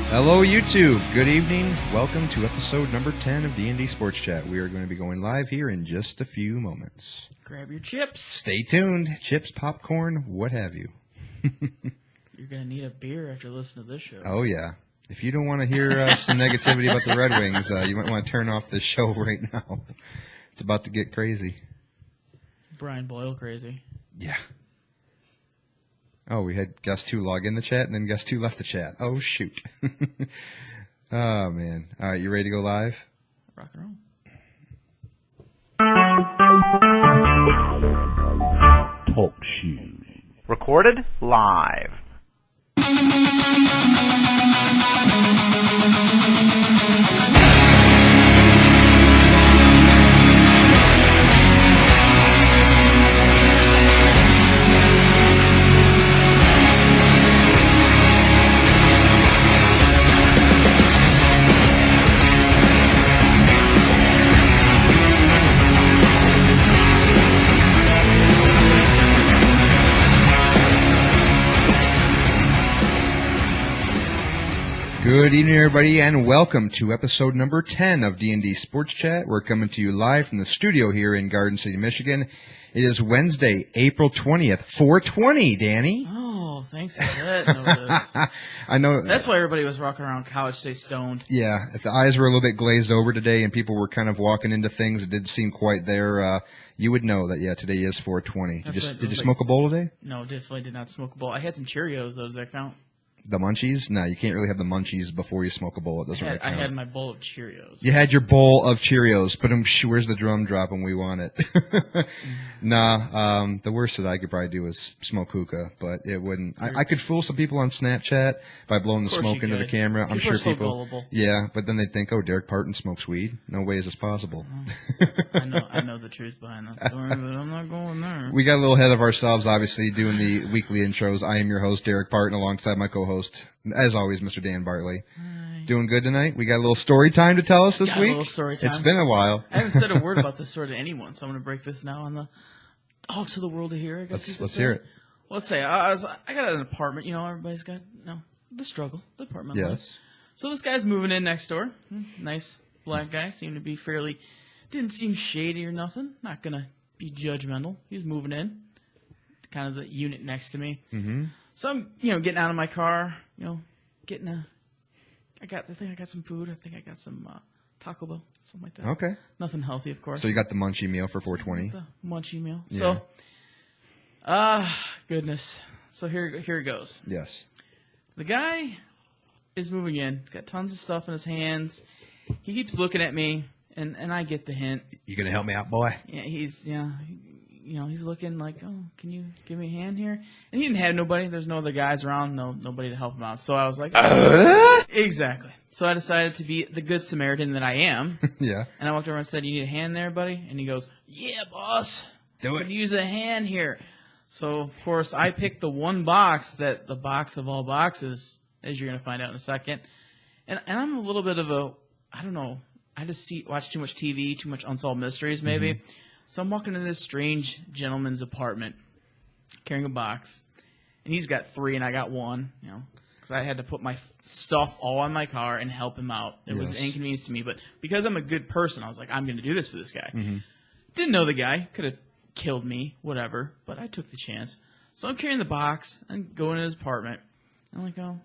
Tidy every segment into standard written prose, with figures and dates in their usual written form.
Hello, YouTube. Good evening. Welcome to episode number 10 of D&D Sports Chat. We are going to be going live here in just a few moments. Grab your chips. Stay tuned. Chips, popcorn, what have you. You're going to need a beer after listening to this show. Oh, yeah. If you don't want to hear some negativity about the Red Wings, you might want to turn off this show right now. It's about to get crazy. Brian Boyle crazy. Yeah. Oh, we had guest 2 log in the chat, and then guest 2 left the chat. Oh, shoot. Oh, man. All right, you ready to go live? Rock and roll. Talk shoes. Recorded live. Good evening, everybody, and welcome to episode number 10 of D&D Sports Chat. We're coming to you live from the studio here in Garden City, Michigan. It is Wednesday, April 20th, 420, Danny. Oh, thanks for that notice. I know. That's why everybody was rocking around College Day stoned. Yeah, if the eyes were a little bit glazed over today and people were kind of walking into things that didn't seem quite there, you would know that, yeah, today is 420. Did you smoke a bowl today? No, definitely did not smoke a bowl. I had some Cheerios, though. Does that count? The munchies? No, you can't really have the munchies before you smoke a bowl. It doesn't really count. I had my bowl of Cheerios. You had your bowl of Cheerios, but where's the drum drop when we want it? Nah, the worst that I could probably do is smoke hookah, but it wouldn't. I could fool some people on Snapchat by blowing the smoke into the camera. I'm sure people. Gullible. Yeah, but then they'd think, oh, Derek Partin smokes weed. No way is this possible. I know the truth behind that story, but I'm not going there. We got a little ahead of ourselves, obviously, doing the weekly intros. I am your host, Derek Partin, alongside my co-host, as always, Mr. Dan Bartley. Hi. Doing good tonight? We got a little story time to tell us this week? A little story time. It's been a while. I haven't said a word about this story to anyone, so I'm going to break this now on the to the world to hear. I guess Let's hear it. Well, let's say I got an apartment. You know, everybody's got the struggle, the apartment. Yes. Life. So this guy's moving in next door. Nice black guy. Seemed to be didn't seem shady or nothing. Not gonna be judgmental. He's moving in, kind of the unit next to me. Mm-hmm. So I'm getting out of my car. I got some food. I think I got some Taco Bell, something like that. Okay. Nothing healthy, of course. So you got the munchie meal for 420. The munchie meal. Yeah. So, goodness. So here it goes. Yes. The guy is moving in. Got tons of stuff in his hands. He keeps looking at me, and I get the hint. You gonna help me out, boy? Yeah, he's looking like, oh, can you give me a hand here? And he didn't have nobody. There's no other guys around. Nobody to help him out. So I was like, exactly. So I decided to be the good Samaritan that I am. Yeah. And I walked over and said, you need a hand there, buddy? And he goes, yeah, boss. Do it. Could use a hand here. So, of course, I picked the one box that the box of all boxes, as you're going to find out in a second. And I'm a little bit of I don't know, I just watch too much TV, too much Unsolved Mysteries maybe. Mm-hmm. So I'm walking into this strange gentleman's apartment carrying a box. And he's got 3 and I got 1, because I had to put my stuff all on my car and help him out. It was an inconvenience to me. But because I'm a good person, I was like, I'm going to do this for this guy. Mm-hmm. Didn't know the guy. Could have killed me, whatever. But I took the chance. So I'm carrying the box and going to his apartment. I'm like, oh,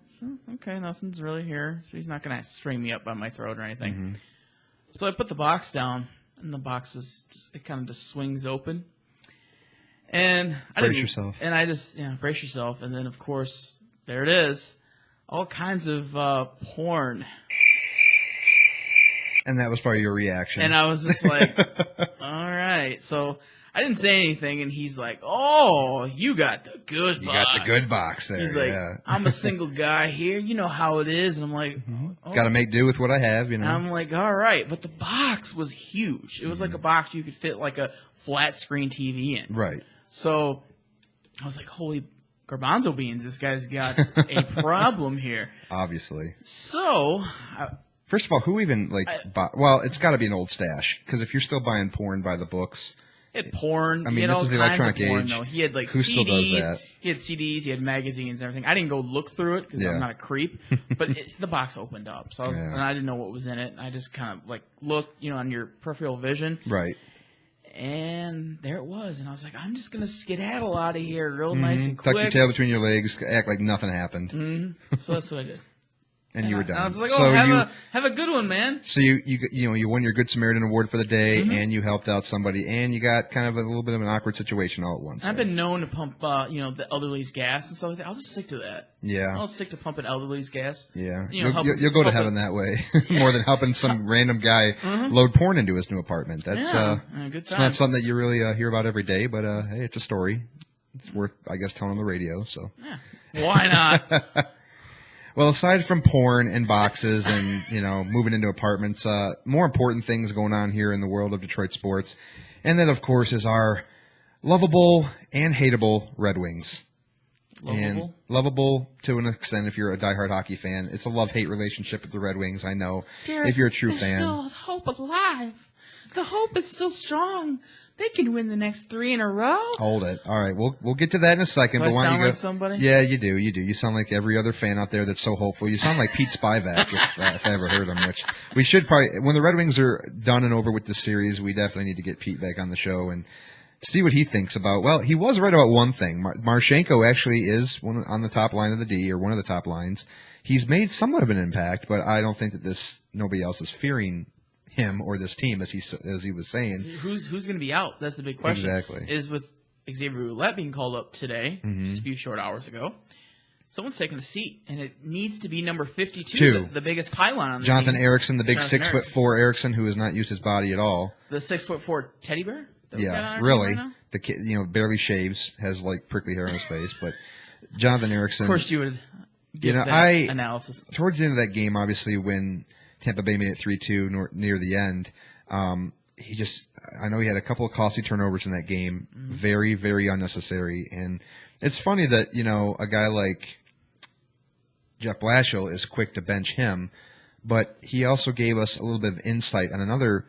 okay, nothing's really here. So he's not going to string me up by my throat or anything. Mm-hmm. So I put the box down, and the box it kind of just swings open. And brace yourself. And I just, brace yourself. And then, of course, there it is. All kinds of porn. And that was probably your reaction. And I was just like, all right. So I didn't say anything, and he's like, oh, you got the good box. You got the good box there. He's like, I'm a single guy here. You know how it is. And I'm like, got to make do with what I have, And I'm like, all right. But the box was huge. It was like a box you could fit like a flat screen TV in. Right. So I was like, holy garbanzo beans, this guy's got a problem here. Obviously. So, first of all, who even well, it's got to be an old stash, because if you're still buying porn by the books, He had porn. I He mean, had this all is the kinds of electronic porn, age. though. He had like Who CDs. still does that? He had CDs. He had magazines and everything. I didn't go look through it because Yeah. I'm not a creep. But the box opened up, so and I didn't know what was in it. I just kind of like looked, on your peripheral vision. Right. And there it was, and I was like, I'm just gonna skedaddle out of here real nice and Tuck quick. your tail between your legs, act like nothing happened, So that's what I did. and you were done. I was like, so have a good one, man. So you won your Good Samaritan Award for the day, and you helped out somebody, and you got kind of a little bit of an awkward situation all at once. I've been known to pump, the elderly's gas and stuff like that. I'll just stick to that. Yeah. I'll stick to pumping elderly's gas. Yeah, You'll you'll go to heaven that way more than helping some random guy load porn into his new apartment. That's good it's time. not something that you really hear about every day, but hey, it's a story. It's worth, I guess, telling on the radio. So Why not? Well, aside from porn and boxes and, moving into apartments, more important things going on here in the world of Detroit sports. And that, of course, is our lovable and hateable Red Wings. And lovable to an extent if you're a diehard hockey fan. It's a love-hate relationship with the Red Wings, I know, if you're a true fan. There's still hope alive. The hope is still strong. They can win the next 3 in a row. Hold it. All right, we'll get to that in a second. Do but I why don't sound you go? like somebody? Yeah, you do. You sound like every other fan out there that's so hopeful. You sound like Pete Spivak, if I ever heard him. Which we should probably, when the Red Wings are done and over with the series, we definitely need to get Pete back on the show and see what he thinks about. Well, he was right about one thing. Marchenko actually is on the top line of the D, or one of the top lines. He's made somewhat of an impact, but I don't think that nobody else is fearing him or this team, as he was saying. Who's going to be out? That's the big question. Exactly. Is with Xavier Ouellet being called up today, just a few short hours ago. Someone's taking a seat, and it needs to be number 52, the biggest pylon on the Jonathan team. Erickson, the big 6'4" Erickson, who has not used his body at all. The 6'4" teddy bear? that we got on Yeah, our really. team right now? The kid, barely shaves, has like prickly hair on his face, but Jonathan Erickson. Of course, you would give that analysis. Towards the end of that game, obviously, when Tampa Bay made it 3-2 near the end, I know he had a couple of costly turnovers in that game, very, very unnecessary. And it's funny that, a guy like Jeff Blashill is quick to bench him, but he also gave us a little bit of insight on another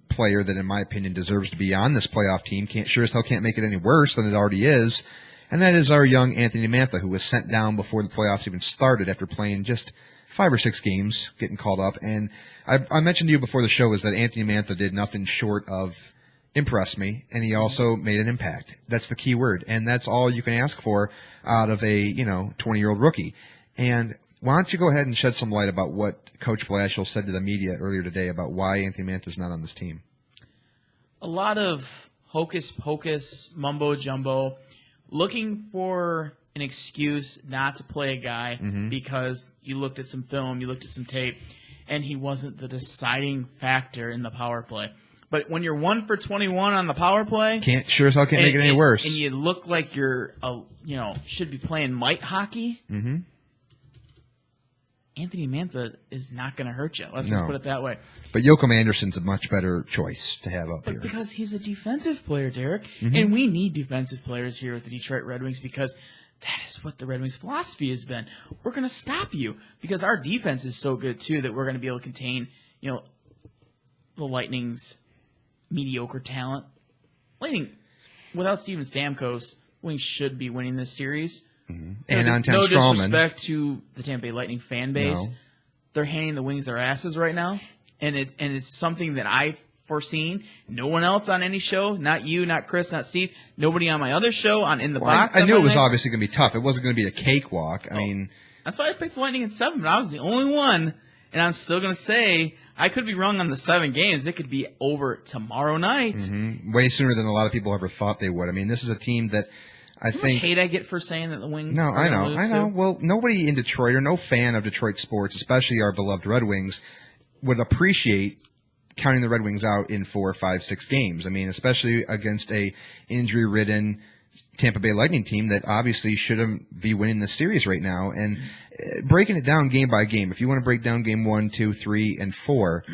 player that, in my opinion, deserves to be on this playoff team. Sure as hell can't make it any worse than it already is. And that is our young Anthony Mantha, who was sent down before the playoffs even started after playing just 5 or 6 games, getting called up. And I mentioned to you before the show is that Anthony Mantha did nothing short of impress me, and he also made an impact. That's the key word, and that's all you can ask for out of a 20-year-old rookie. And why don't you go ahead and shed some light about what Coach Blashill said to the media earlier today about why Anthony Mantha is not on this team? A lot of hocus pocus, mumbo jumbo, looking for an excuse not to play a guy because you looked at some film, you looked at some tape, and he wasn't the deciding factor in the power play. But when you're 1 for 21 on the power play, Sure as hell can't make it any worse. And you look like you're, should be playing mite hockey. Mm-hmm. Anthony Mantha is not going to hurt you. Let's just put it that way. But Joachim Anderson's a much better choice to have up here. Because he's a defensive player, Derek. And we need defensive players here at the Detroit Red Wings because that is what the Red Wings' philosophy has been. We're going to stop you because our defense is so good, too, that we're going to be able to contain, the Lightning's mediocre talent. Lightning, without Steven Stamkos, Wings should be winning this series. And on no Strawman. disrespect to the Tampa Bay Lightning fan base. No. They're handing the Wings their asses right now. And it's something that I've foreseen. No one else on any show, not you, not Chris, not Steve, nobody on my other show on In the Box. I knew it was obviously going to be tough. It wasn't going to be a cakewalk. I mean, that's why I picked the Lightning in 7, but I was the only one. And I'm still going to say I could be wrong on the 7 games. It could be over tomorrow night. way sooner than a lot of people ever thought they would. I mean, this is a team that I think. How much hate I get for saying that the Wings? No, are I gonna lose know. to? Well, nobody in Detroit or no fan of Detroit sports, especially our beloved Red Wings, would appreciate counting the Red Wings out in 4, 5, 6 games. I mean, especially against a injury-ridden Tampa Bay Lightning team that obviously shouldn't be winning the series right now. And breaking it down game by game, if you want to break down game 1, 2, 3, and 4,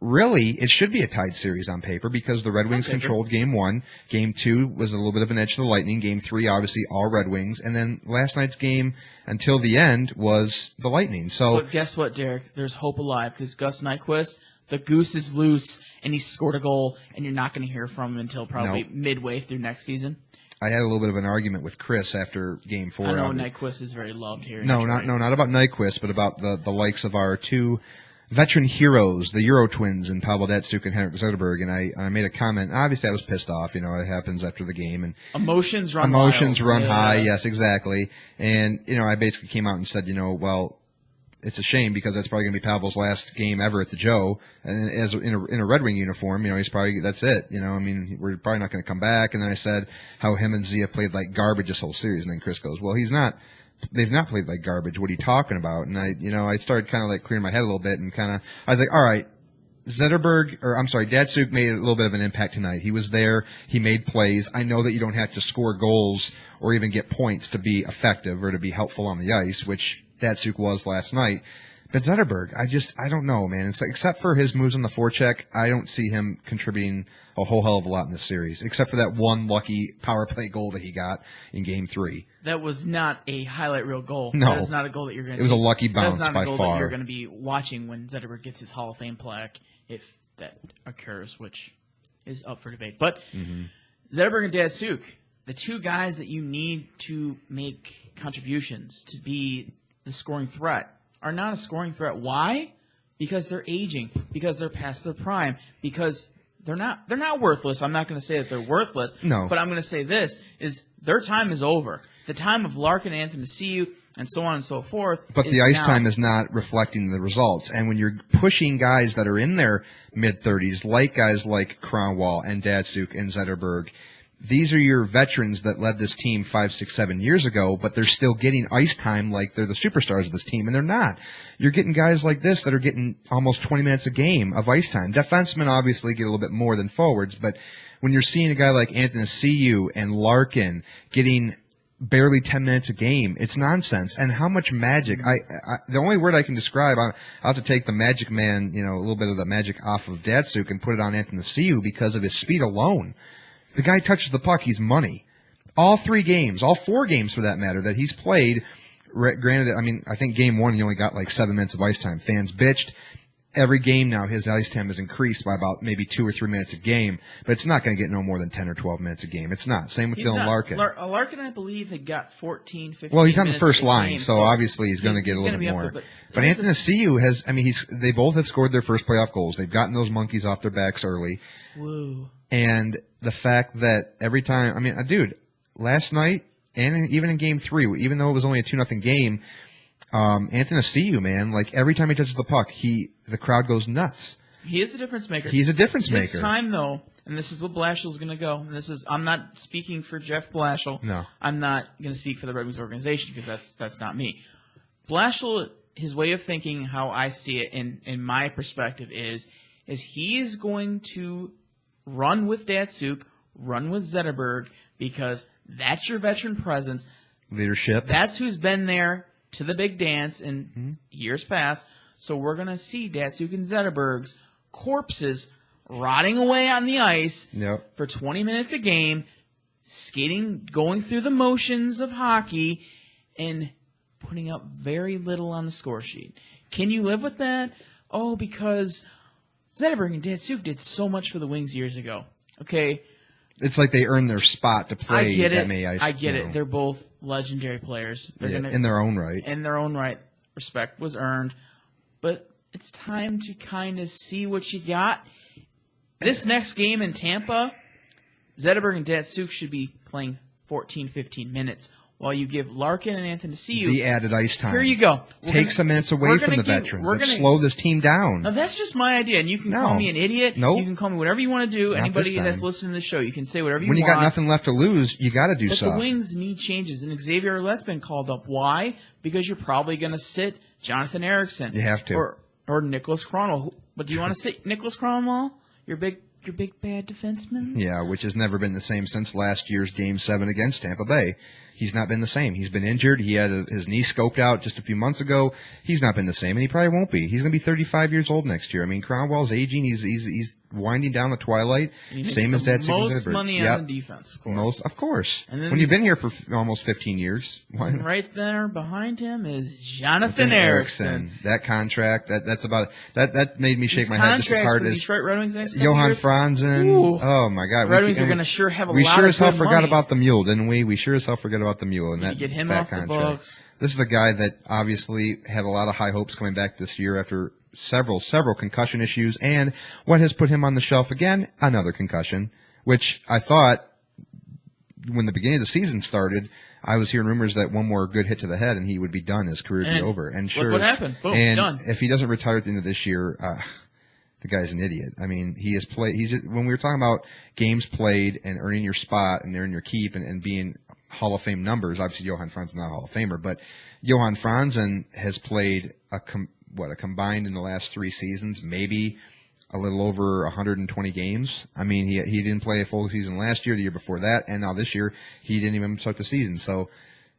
really, it should be a tied series on paper because the Red Wings controlled game 1. Game 2 was a little bit of an edge to the Lightning. Game 3, obviously, all Red Wings. And then last night's game until the end was the Lightning. So, But guess what, Derek? There's hope alive because Gus Nyquist, the goose is loose and he scored a goal and you're not going to hear from him until probably midway through next season? I had a little bit of an argument with Chris after Game 4. I know Nyquist is very loved here. No, not about Nyquist, but about the likes of our two veteran heroes, the Euro twins, and Pavel Datsyuk and Henrik Zetterberg. And I made a comment. Obviously, I was pissed off. It happens after the game, and emotions run high. Yes, exactly. And I basically came out and said, well, it's a shame because that's probably going to be Pavel's last game ever at the Joe, and as in a Red Wing uniform, he's probably that's it. We're probably not going to come back. And then I said how him and Zia played like garbage this whole series, and then Chris goes, well, he's not. They've not played like garbage. What are you talking about? And I started kind of like clearing my head a little bit, and I was like, all right, Datsyuk made a little bit of an impact tonight. He was there. He made plays. I know that you don't have to score goals or even get points to be effective or to be helpful on the ice, which Datsyuk was last night. But Zetterberg, I don't know, man. Except for his moves on the forecheck, I don't see him contributing a whole hell of a lot in this series, except for that one lucky power play goal that he got in Game 3. That was not a highlight reel goal. No. That is not a goal that you're going to. It was a lucky bounce by far. That's not a goal that you're going to be watching when Zetterberg gets his Hall of Fame plaque, if that occurs, which is up for debate. But Zetterberg and Datsyuk, the two guys that you need to make contributions to be the scoring threat, are not a scoring threat. Why? Because they're aging. Because they're past their prime. Because they're not worthless. I'm not going to say that they're worthless. No. But I'm going to say this is their time is over. The time of Larkin, Anthony Ciu, and so on and so forth. But the ice time is not reflecting the results. And when you're pushing guys that are in their mid-30s, like guys like Kronwall and Datsyuk and Zetterberg, these are your veterans that led this team 5, 6, 7 years ago, but they're still getting ice time like they're the superstars of this team, and they're not. You're getting guys like this that are getting almost 20 minutes a game of ice time. Defensemen obviously get a little bit more than forwards, but when you're seeing a guy like Anthony Ciu and Larkin getting barely 10 minutes a game, it's nonsense. And how much magic, the only word I can describe, I'll have to take the magic man, a little bit of the magic off of Datsyuk and put it on Anthony Ciu because of his speed alone. The guy touches the puck, he's money. All 3 games, all 4 games for that matter, that he's played, granted, I think Game 1 he only got like 7 minutes of ice time. Fans bitched. Every game now, his ice time has increased by about maybe 2 or 3 minutes a game, but it's not going to get no more than 10 or 12 minutes a game. It's not. Same with Dylan Larkin. Larkin, I believe, had got 14, 15 Well, he's on the minutes first a line, game, so obviously he's going to get a little bit more. But Anthony Ciu has, they both have scored their first playoff goals. They've gotten those monkeys off their backs early. Woo. And the fact that every time, dude, last night and even in Game 3, even though it was only a 2-0 game, Anthony Ciu, man, like every time he touches the puck, the crowd goes nuts. He is a difference maker. He's a difference maker. This time, though, and this is what Blashill's going to go. I'm not speaking for Jeff Blashill. No. I'm not going to speak for the Red Wings organization because that's not me. Blashill, his way of thinking, how I see it in my perspective is he is going to run with Datsyuk, run with Zetterberg, because that's your veteran presence. Leadership. That's who's been there to the big dance in years past. So we're going to see Datsyuk and Zetterberg's corpses rotting away on the ice for 20 minutes a game, skating, going through the motions of hockey, and putting up very little on the score sheet. Can you live with that? Oh, because Zetterberg and Datsyuk did so much for the Wings years ago. Okay. It's like they earned their spot to play that many ice. I get it. They're both legendary players. They're in their own right. In their own right. Respect was earned. But it's time to kind of see what you got. This next game in Tampa, Zetterberg and Datsyuk should be playing 14, 15 minutes. While you give Larkin and Anthony Ciu the added ice time. Here you go. Take some minutes away from the veterans. Let's slow this team down. Now, that's just my idea, and you can call me an idiot. Nope. You can call me whatever you want to do. Anybody that's listening to the show, you can say whatever you want. When you got nothing left to lose, you got to do something. But the Wings need changes, and Xavier Ouellette's been called up. Why? Because you're probably going to sit Jonathan Ericsson. You have to. Or Nicholas Kronwall. But do you want to sit Nicholas Kronwall? Your big bad defenseman? Yeah, which has never been the same since last year's Game 7 against Tampa Bay. He's not been the same. He's been injured. He had his knee scoped out just a few months ago. He's not been the same, and he probably won't be. He's going to be 35 years old next year. Kronwall's aging. He's winding down the twilight. Same as Dad. Most money on defense, of course. Of course. And then, when you've been here for almost 15 years, why not? Right there behind him is Jonathan Ericsson. That contract, that made me shake my head just as hard as Detroit Red Wings next Johan Franzen. Ooh. Oh my God, Red Wings are going to sure have a lot of We sure as hell good forgot money. about the mule, didn't we? We sure as hell forgot about the mule and that get him fat off the contract. books. This is a guy that obviously had a lot of high hopes coming back this year after several concussion issues, and what has put him on the shelf again? Another concussion, which I thought when the beginning of the season started, I was hearing rumors that one more good hit to the head and he would be done, his career would be over. And sure, look what happened. Boom, and done. If he doesn't retire at the end of this year, the guy's an idiot. I mean, he has played. When we were talking about games played and earning your spot and earning your keep and being Hall of Fame numbers. Obviously, Johan Franzen's not a Hall of Famer, but Johan Franzen has played a combined in the last 3 seasons, maybe a little over 120 games. I mean, he didn't play a full season last year, the year before that, and now this year he didn't even start the season. So,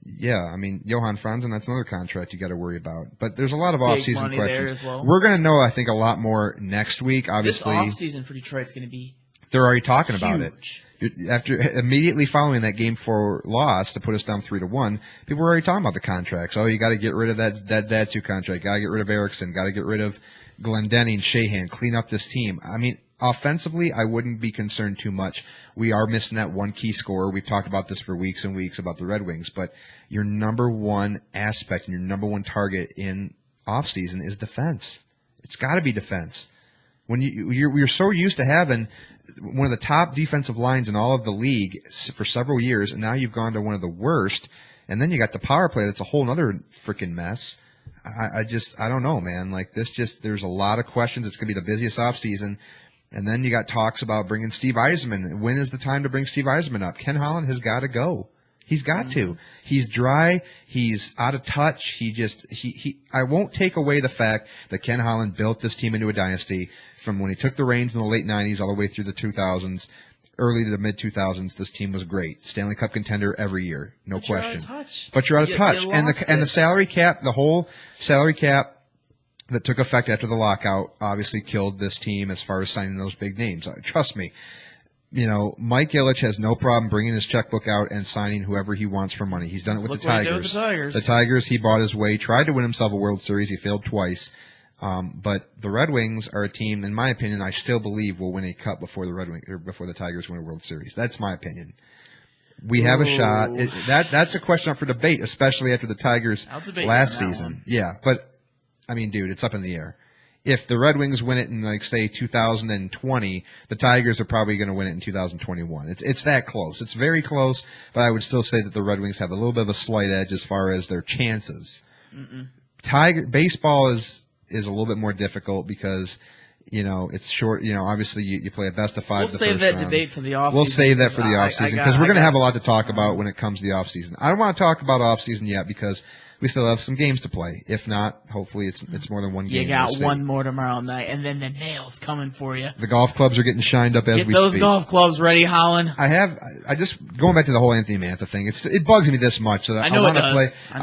yeah, I mean, Johan Franzen, that's another contract you got to worry about. But there's a lot of off-season questions. There as well. We're going to know, I think, a lot more next week. Obviously, this off-season for Detroit's going to be they're already talking huge. about it. After immediately following that game 4 loss to put us down 3-1, people were already talking about the contracts. Oh, you got to get rid of that Datsu contract. Got to get rid of Eriksson. Got to get rid of Glendening, Shahan. Clean up this team. I mean, offensively, I wouldn't be concerned too much. We are missing that one key scorer. We've talked about this for weeks and weeks about the Red Wings, but your number one aspect and your number one target in offseason is defense. It's got to be defense. When you're so used to having one of the top defensive lines in all of the league for several years, and now you've gone to one of the worst, and then you got the power play that's a whole other freaking mess. I don't know, man. Like this, there's a lot of questions. It's going to be the busiest offseason. And then you got talks about bringing Steve Yzerman. When is the time to bring Steve Yzerman up? Ken Holland has got to go. He's got to. He's dry. He's out of touch. He I won't take away the fact that Ken Holland built this team into a dynasty from when he took the reins in the late 90s all the way through the 2000s, early to the mid 2000s. This team was great. Stanley Cup contender every year. No question. But you're out of touch. And the salary cap, the whole salary cap that took effect after the lockout obviously killed this team as far as signing those big names. Trust me. You know, Mike Ilitch has no problem bringing his checkbook out and signing whoever he wants for money. He's done it with the Tigers. The Tigers, he bought his way, tried to win himself a World Series. He failed twice. But the Red Wings are a team, in my opinion, I still believe will win a cup before the Tigers win a World Series. That's my opinion. We have a shot. That's a question up for debate, especially after the Tigers last season. Yeah, but I mean, dude, it's up in the air. If the Red Wings win it in, like, say, 2020, the Tigers are probably going to win it in 2021. It's that close. It's very close, but I would still say that the Red Wings have a little bit of a slight edge as far as their chances. Baseball is a little bit more difficult because, you know, it's short. You know, obviously you play a best of 5. We'll save that debate for the offseason. We'll save that for the offseason because we're going to have a lot to talk about when it comes to the offseason. I don't want to talk about offseason yet because we still have some games to play. If not, hopefully it's more than one game. You got one more tomorrow night, and then the nail's coming for you. The golf clubs are getting shined up as we speak. Get those golf clubs ready, Holland. I just going back to the whole Anthony Mantha thing. It bugs me this much that I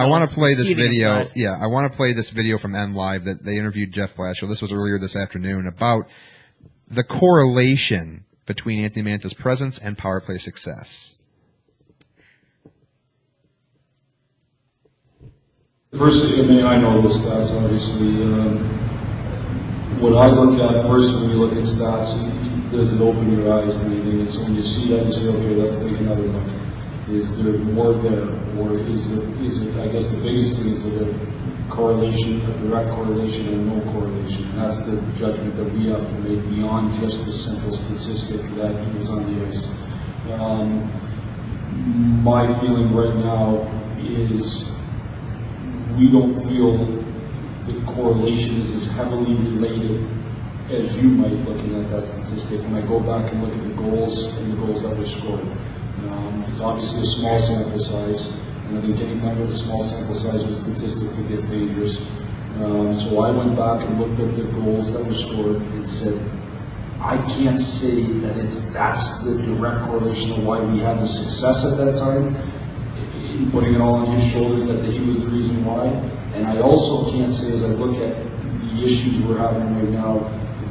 want to play this video. Inside. Yeah, I want to play this video from N Live that they interviewed Jeff Blashill. This was earlier this afternoon about the correlation between Anthony Mantha's presence and power play success. First, I mean, I know the stats, obviously. What I look at first when you look at stats, does it open your eyes reading? And so when you see that, you say, okay, let's take another look. Is there more there? Or is it, I guess the biggest thing is a correlation, a direct correlation and no correlation. That's the judgment that we have to make beyond just the simple statistic that he was on the ice. My feeling right now is we don't feel the correlation is as heavily related as you might looking at that statistic. When I go back and look at the goals and the goals that were scored, it's obviously a small sample size, and I think anytime with a small sample size with statistics it gets dangerous. So I went back and looked at the goals that were scored and said, I can't say that that's the direct correlation of why we had the success at that time. Putting it all on his shoulders that he was the reason why. And I also can't say, as I look at the issues we're having right now,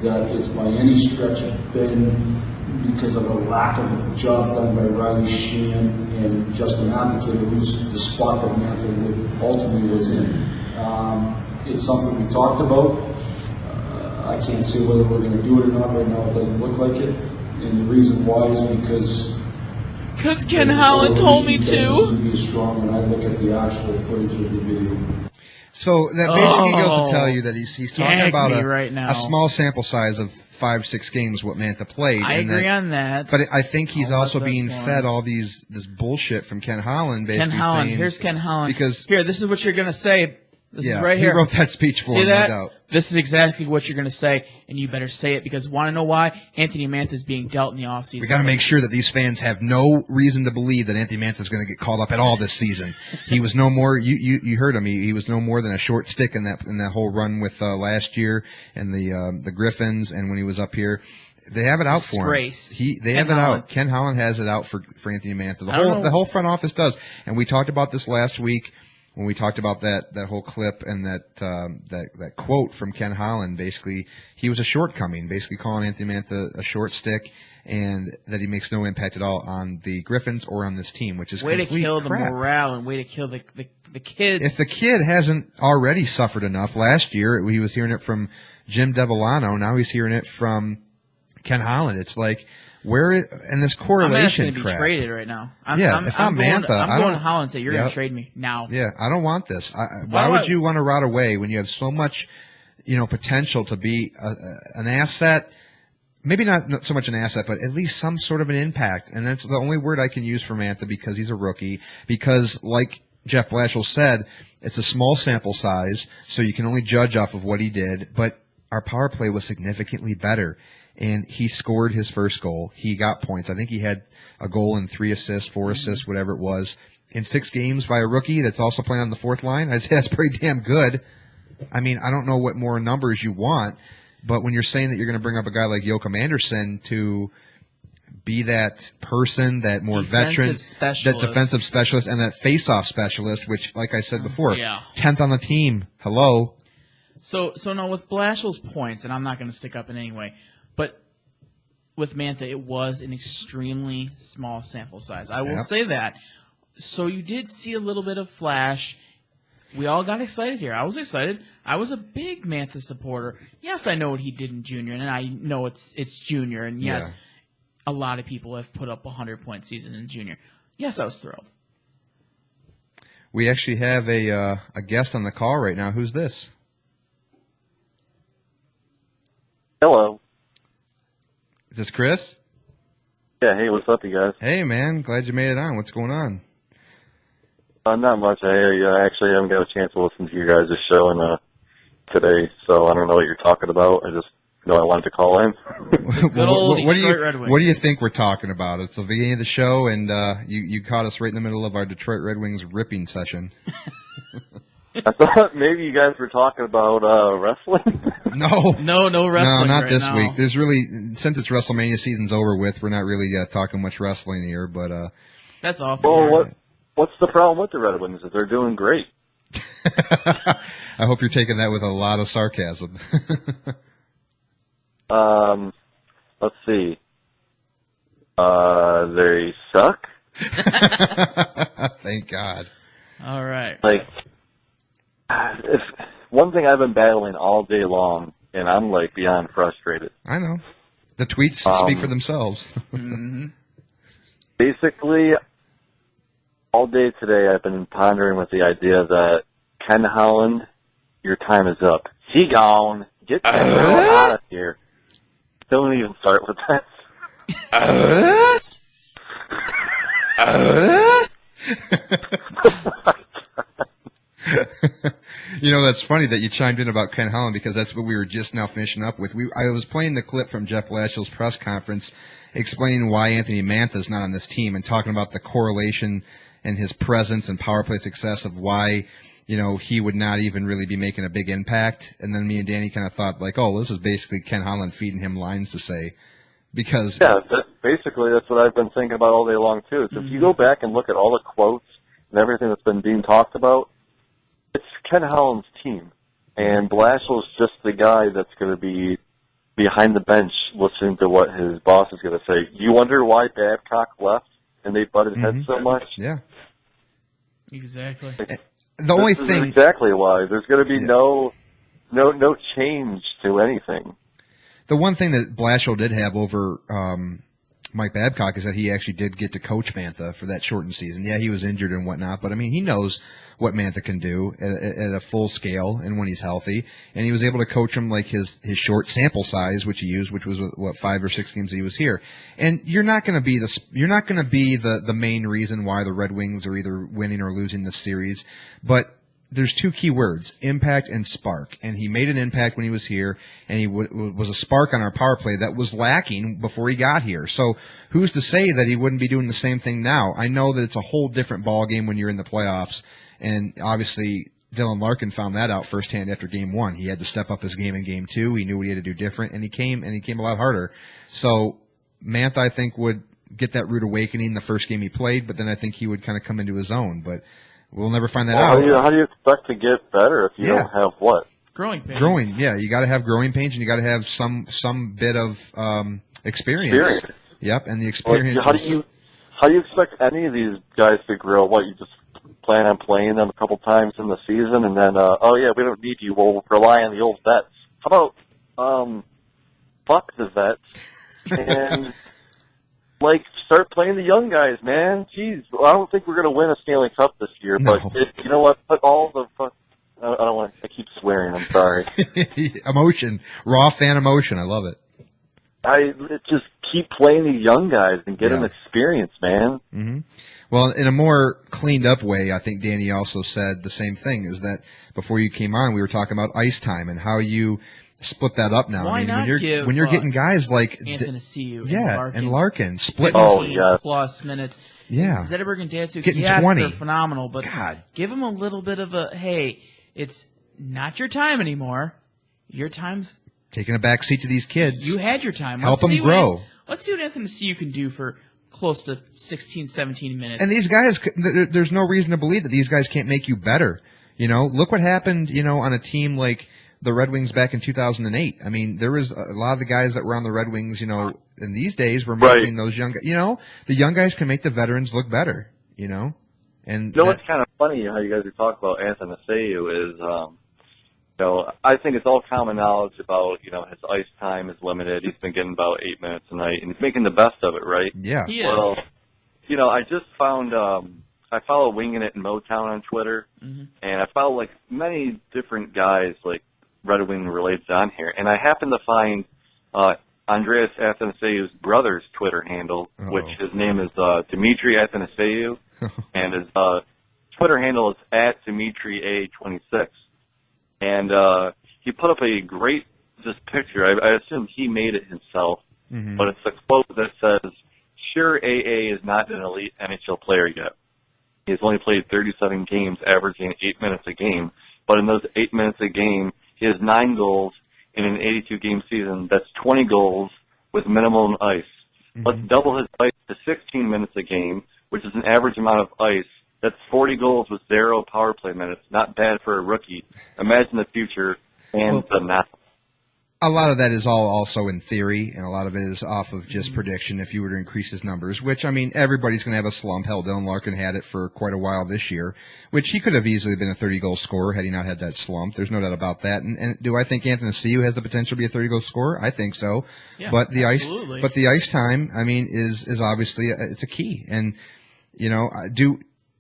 that it's by any stretch been because of a lack of a job done by Riley Sheehan and Justin Advocate, who's the spot that Mantha ultimately was in. It's something we talked about. I can't say whether we're going to do it or not. Right now it doesn't look like it. And the reason why is because Ken Holland told me to. Be strong when I look at the actual footage of the video. So that basically goes to tell you that he's talking about a small sample size of 5-6 games what Mantha played. I agree on that. But I think he's also being fed all this bullshit from Ken Holland. Basically Ken Holland, saying, here's Ken Holland. Because here, this is what you're gonna say. This is right here. He wrote that speech for See him, that? no doubt. This is exactly what you're going to say, and you better say it because want to know why? Anthony Mantha is being dealt in the offseason. We got to make sure that these fans have no reason to believe that Anthony Mantha is going to get called up at all this season. He was no more. You heard him. He was no more than a short stick in that whole run with last year and the Griffins, and when he was up here. They have it out for him. They have it out. Ken Holland has it out for Anthony Mantha. The whole front office does, and we talked about this last week. When we talked about that whole clip and that quote from Ken Holland, basically he was a shortcoming, basically calling Anthony Mantha a short stick, and that he makes no impact at all on the Griffins or on this team, which is way to kill crap. The morale and way to kill the kids. If the kid hasn't already suffered enough last year, he was hearing it from Jim Devellano. Now he's hearing it from Ken Holland. It's like. And this correlation I'm asking to be crap. traded right now. I'm going to Holland and say you're going to trade me now. Yeah, I don't want this. Why would you want to rot away when you have so much, potential to be an asset? Maybe not so much an asset, but at least some sort of an impact. And that's the only word I can use for Mantha because he's a rookie. Because, like Jeff Blashill said, it's a small sample size, so you can only judge off of what he did. But our power play was significantly better. And he scored his first goal. He got points. I think he had a goal and 3 assists, 4 assists, whatever it was, in 6 games by a rookie that's also playing on the fourth line. I'd say that's pretty damn good. I mean, I don't know what more numbers you want, but when you're saying that you're going to bring up a guy like Joachim Anderson to be that person, that more veteran, that defensive specialist, and that face-off specialist, which, like I said before, 10th on the team. Hello. So now with Blashill's points, and I'm not going to stick up in any way, but with Mantha, it was an extremely small sample size. I will say that. So you did see a little bit of flash. We all got excited here. I was excited. I was a big Mantha supporter. Yes, I know what he did in junior, and I know it's junior, and yes, a lot of people have put up a 100-point season in junior. Yes, I was thrilled. We actually have a guest on the call right now. Who's this? Hello. Is this Chris? Yeah, hey, what's up, you guys? Hey, man, glad you made it on. What's going on? Not much. I actually haven't got a chance to listen to you guys' show today, so I don't know what you're talking about. I just know I wanted to call in. Good old Detroit Red Wings. What do you think we're talking about? It's the beginning of the show, and you caught us right in the middle of our Detroit Red Wings ripping session. I thought maybe you guys were talking about wrestling. No wrestling. No, not right this now. week. There's really, since it's WrestleMania season's over with, we're not really talking much wrestling here. But that's awful. Well, what's the problem with the Red Wings? Is they're doing great. I hope you're taking that with a lot of sarcasm. Let's see. They suck. Thank God. All right. Like, if one thing I've been battling all day long, and I'm like beyond frustrated. I know. The tweets speak for themselves. Mm-hmm. Basically, all day today I've been pondering with the idea that Ken Holland, your time is up. He gone. Get the hell out of here. Don't even start with that. That's funny that you chimed in about Ken Holland because that's what we were just now finishing up with. I was playing the clip from Jeff Blashill's press conference explaining why Anthony Mantha is not on this team and talking about the correlation and his presence and power play success of why, he would not even really be making a big impact. And then me and Danny kind of thought like, oh, this is basically Ken Holland feeding him lines to say because. Yeah, basically that's what I've been thinking about all day long too. So if you go back and look at all the quotes and everything that's been being talked about, it's Ken Holland's team. And Blashill's just the guy that's going to be behind the bench listening to what his boss is going to say. You wonder why Babcock left and they butted heads so much? Yeah. Exactly. The only This is thing, exactly why. There's going to be no change to anything. the one thing that Blashill did have over Mike Babcock is that he actually did get to coach Mantha for that shortened season. Yeah, he was injured and whatnot, but I mean, he knows what Mantha can do at a full scale and when he's healthy. And he was able to coach him like his short sample size, which he used, which was what 5 or 6 games he was here. And you're not going to be the main reason why the Red Wings are either winning or losing this series, but there's 2 key words, impact and spark. And he made an impact when he was here, and he was a spark on our power play that was lacking before he got here. So who's to say that he wouldn't be doing the same thing now? I know that it's a whole different ball game when you're in the playoffs, and obviously Dylan Larkin found that out firsthand after Game 1. He had to step up his game in Game 2. He knew what he had to do different, and he came a lot harder. So Mantha, I think, would get that rude awakening the first game he played, but then I think he would kind of come into his own. But we'll never find that out. How do you expect to get better if you don't have what? Growing pains. You got to have growing pains, and you got to have some bit of experience. Yep, and the experience. Like, how do you expect any of these guys to grow? What, you just plan on playing them a couple times in the season, and then we don't need you. We'll rely on the old vets. How about fuck the vets and start playing the young guys, man. Jeez, I don't think we're going to win a Stanley Cup this year, but you know what? Put all the I don't want to. I keep swearing. I'm sorry. Emotion, raw fan emotion. I love it. Just keep playing these young guys and get them experience, man. Mm-hmm. Well, in a more cleaned up way, I think Danny also said the same thing. Is that before you came on, we were talking about ice time and how you split that up now. Why not when you're getting guys like Anthony and Larkin split plus minutes. Yeah, Zetterberg and Datsuk, getting 20. They're phenomenal, but give them a little bit of a hey. It's not your time anymore. Your time's taking a back seat to these kids. You had your time. Help them grow. Let's see what Anthony C can do for close to 16, 17 minutes. And these guys, there's no reason to believe that these guys can't make you better. You know, look what happened, on a team like the Red Wings back in 2008. I mean, there was a lot of the guys that were on the Red Wings, in these days were making those young guys. The young guys can make the veterans look better, And what's kind of funny how you guys are talking about Anthony Seiyu is, I think it's all common knowledge about, his ice time is limited. He's been getting about 8 minutes a night, and he's making the best of it, right? Yeah. He is. Well, I just found, I follow Winging It in Motown on Twitter, and I follow, many different guys, Red Wing related on here, and I happened to find Andreas Athanasiou's brother's Twitter handle, which his name is Dimitri Athanasiou, and his Twitter handle is @DimitriA26. And he put up a great picture. I assume he made it himself, but it's a quote that says, "Sure, AA is not an elite NHL player yet. He's only played 37 games, averaging 8 minutes a game, but in those 8 minutes a game, he has 9 goals in an 82-game season. That's 20 goals with minimum ice. Let's double his ice to 16 minutes a game, which is an average amount of ice. That's 40 goals with 0 power play minutes. Not bad for a rookie. Imagine the future and the now." A lot of that is all also in theory, and a lot of it is off of just prediction if you were to increase his numbers, which, everybody's going to have a slump. Hell, Dylan Larkin had it for quite a while this year, which he could have easily been a 30-goal scorer had he not had that slump. There's no doubt about that. And do I think Anthony Seiyu has the potential to be a 30-goal scorer? I think so. Yeah, but the absolutely. the ice time, is obviously it's a key. And,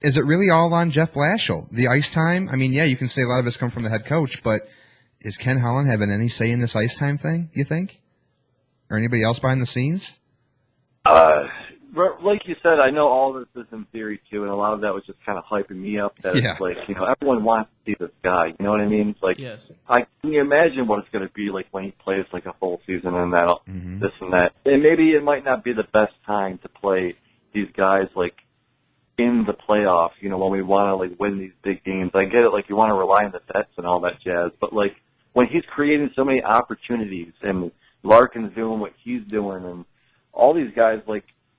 is it really all on Jeff Blashill? The ice time? You can say a lot of it's come from the head coach, but is Ken Holland having any say in this ice time thing, you think? Or anybody else behind the scenes? Like you said, I know all this is in theory, too, and a lot of that was just kind of hyping me up. That it's everyone wants to see this guy. You know what I mean? Yes. Can you imagine what it's going to be like when he plays a full season and that, this and that? And maybe it might not be the best time to play these guys, in the playoffs, when we want to win these big games. I get it, you want to rely on the vets and all that jazz, but when he's creating so many opportunities and Larkin's doing what he's doing and all these guys,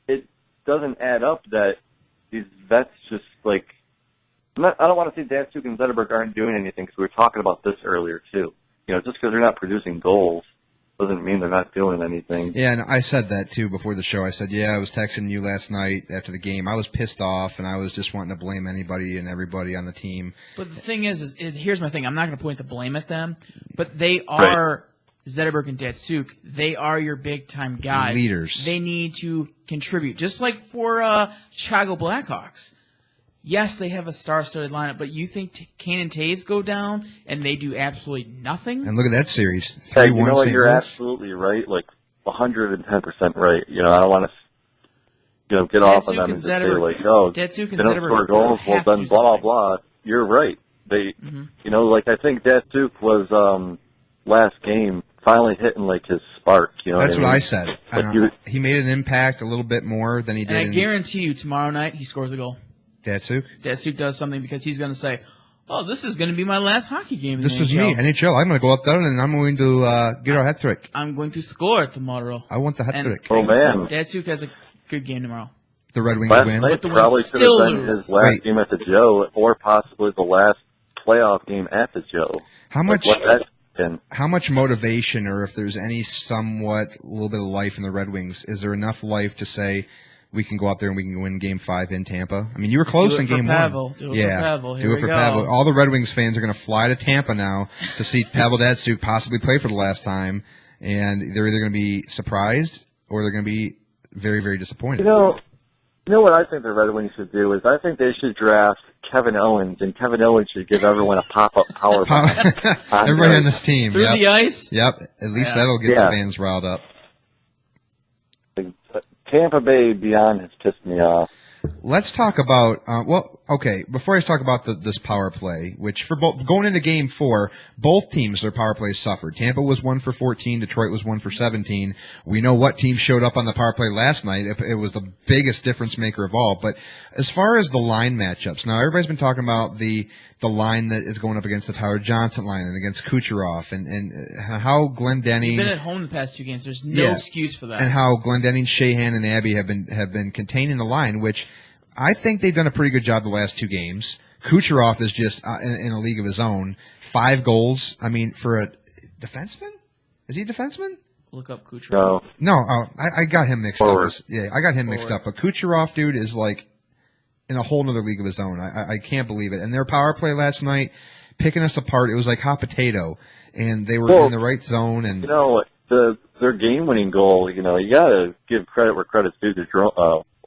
it doesn't add up that these vets just I don't want to say Datsuk and Zetterberg aren't doing anything, because we were talking about this earlier too. Just because they're not producing goals, doesn't mean they're not doing anything. Yeah, and I said that too before the show. I said, I was texting you last night after the game. I was pissed off, and I was just wanting to blame anybody and everybody on the team. But the thing is here's my thing. I'm not going to point the blame at them, but they are Zetterberg and Datsuk. They are your big-time guys. Leaders. They need to contribute, just like for Chicago Blackhawks. Yes, they have a star-studded lineup, but you think Kane and Taves go down and they do absolutely nothing? And look at that series. 3-1 Hey, you know what? St. You're Louis. absolutely right. Like 110% right. You know, I don't want to, get off on them and just say like, oh, they Datsuk and don't Zetterberg score goals. Well, have to then do blah blah something. blah. You're right. They, like I think Datsuk was last game finally hitting like his spark. You know, That's what I mean? said. Like He made an impact a little bit more than he did. And I guarantee you, tomorrow night he scores a goal. Datsuk? Datsuk does something because he's going to say, "Oh, this is going to be my last hockey game." In This the is NHL. me, NHL. I'm going to go up there and I'm going to get a hat trick. I'm going to score tomorrow. I want the hat And- trick. Oh man, Datsuk has a good game tomorrow. The Red Wings last win. night the probably Wings should have still been lose. his last Wait. game at the Joe, or possibly the last playoff game at the Joe. How much? Like, what that's been. How much motivation, or if there's any somewhat a little bit of life in the Red Wings, is there enough life to say we can go out there and we can win Game 5 in Tampa? I mean, you were close Do it in for Game Pavel. 1. Do it for yeah, Pavel. Here do it we for go. Pavel. All the Red Wings fans are going to fly to Tampa now to see Pavel Datsuk possibly play for the last time, and they're either going to be surprised or they're going to be very, very disappointed. You know what I think the Red Wings should do is I think they should draft Kevin Owens, and Kevin Owens should give everyone a pop-up power bomb. Everybody on this team. Through Yep. the ice? Yep. At least Yeah. that'll get Yeah. the fans riled up. Tampa Bay beyond has pissed me off. Let's talk about before I talk about this power play, which for going into Game 4, both teams, their power plays suffered. Tampa was 1 for 14, Detroit was 1 for 17. We know what team showed up on the power play last night. It was the biggest difference maker of all. But as far as the line matchups, now everybody's been talking about the line that is going up against the Tyler Johnson line and against Kucherov and how Glendening He's been at home the past 2 games. There's no excuse for that. and how Glendening, Shahan, and Abbey have been containing the line, which I think they've done a pretty good job the last 2 games. Kucherov is just in a league of his own. 5 goals. I mean, for a defenseman? Is he a defenseman? Look up Kucherov. No. No, I got him mixed Forward. up. Yeah, I got him mixed up. But Kucherov, dude, is like in a whole nother league of his own. I can't believe it. And their power play last night, picking us apart, it was like hot potato. And they were in the right zone. And Their game-winning goal, you got to give credit where credit's due to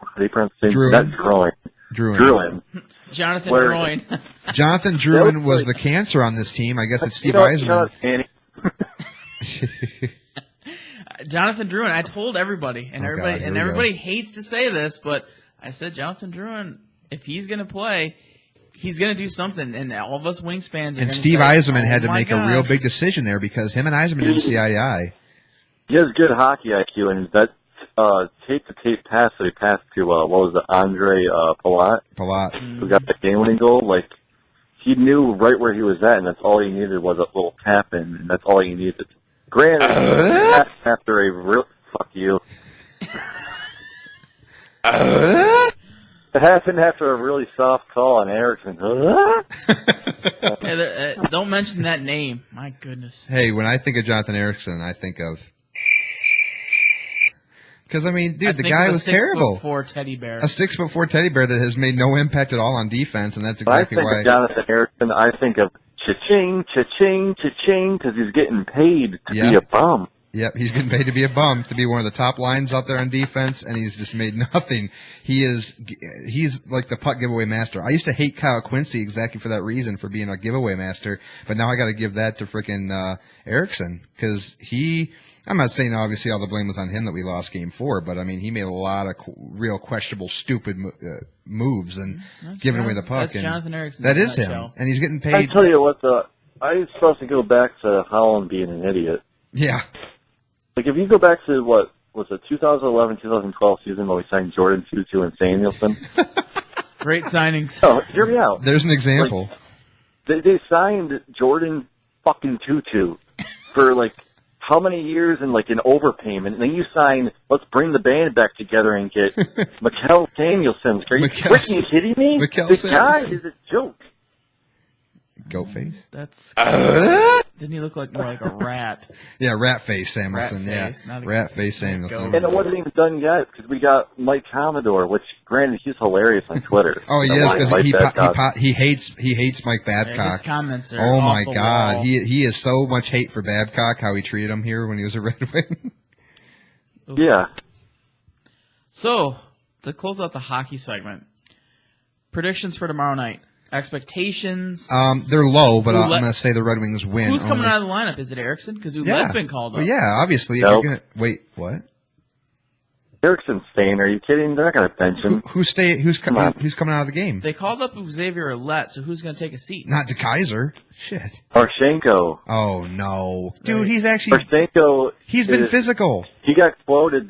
how do you pronounce his name? Druin. Not Druin. Druin. Jonathan Where- Drouin. Jonathan Druin was the cancer on this team. I guess it's Steve Eisenman. Jonathan Drouin. I told everybody, and Oh, everybody, God, here and we everybody hates to say this, but I said Jonathan Drouin, if he's going to play, he's going to do something, and all of us Wings fans are And gonna Steve say, Eisenman "Oh had to my make a real gosh." big decision there because him and Eisenman didn't see eye to eye. He has good hockey IQ, and that tape-to-tape pass that he passed to, Andre Palat, who got the game-winning goal, like, he knew right where he was at, and that's all he needed was a little tap-in, and that's all he needed. Granted, after a real... Fuck you. It happened after a really soft call on Erickson. Don't mention that name. My goodness. Hey, when I think of Jonathan Erickson, I think of... Because, I mean, dude, I the think guy of a was terrible. 6'4" teddy bear. A 6'4" teddy bear that has made no impact at all on defense, and that's When I exactly think why... of Jonathan Erickson, I think of cha-ching, cha-ching, cha-ching, because he's getting paid to be a bum. Yep, he's getting paid to be a bum, to be one of the top lines out there on defense, and he's just made nothing. He's like the puck giveaway master. I used to hate Kyle Quincy exactly for that reason, for being a giveaway master, but now I got to give that to frickin' Erickson, because I'm not saying obviously all the blame was on him that we lost Game 4, but I mean he made a lot of real questionable, stupid moves and giving away the puck. That's Jonathan Erickson. That in a is him, nutshell. and he's getting I paid. tell you what, I'm supposed to go back to Holland being an idiot. Yeah. Like, if you go back to, what was it, 2011-2012 season when we signed Jordan Tutu and Samuelson? Great signings. Oh, hear me out. There's an example. They signed Jordan fucking Tutu for, like, how many years and, like, an overpayment. And then you sign, let's bring the band back together and get Mikkel Samuelson. Are you freaking kidding me? Mikkel The guy Samuelsson. is a joke. Goat face? That's didn't he look more like a rat? Yeah, rat face Samuelson. Rat face, not a rat face Samuelson. goat. And it wasn't even done yet because we got Mike Commodore, which granted he's hilarious on Twitter. Oh, he is because he hates Mike Babcock. Yeah, his comments are oh off my the God, wall. he has so much hate for Babcock. How he treated him here when he was a Red Wing. Yeah. So to close out the hockey segment, predictions for tomorrow night. Expectations. They're low, but I'm Ouellette- going to say the Red Wings win. Who's coming only. out of the lineup? Is it Erickson? Because Ouellette's been called up. Well, yeah, obviously. If Nope. you're gonna wait, what? Erickson's staying. Are you kidding? They're not going to bench him. Who's coming out of the game? They called up Xavier Ouellette, so who's going to take a seat? Not DeKaiser. Shit. Poroshenko. Oh no, dude, he's actually Poroshenko. he's been physical. He got quoted.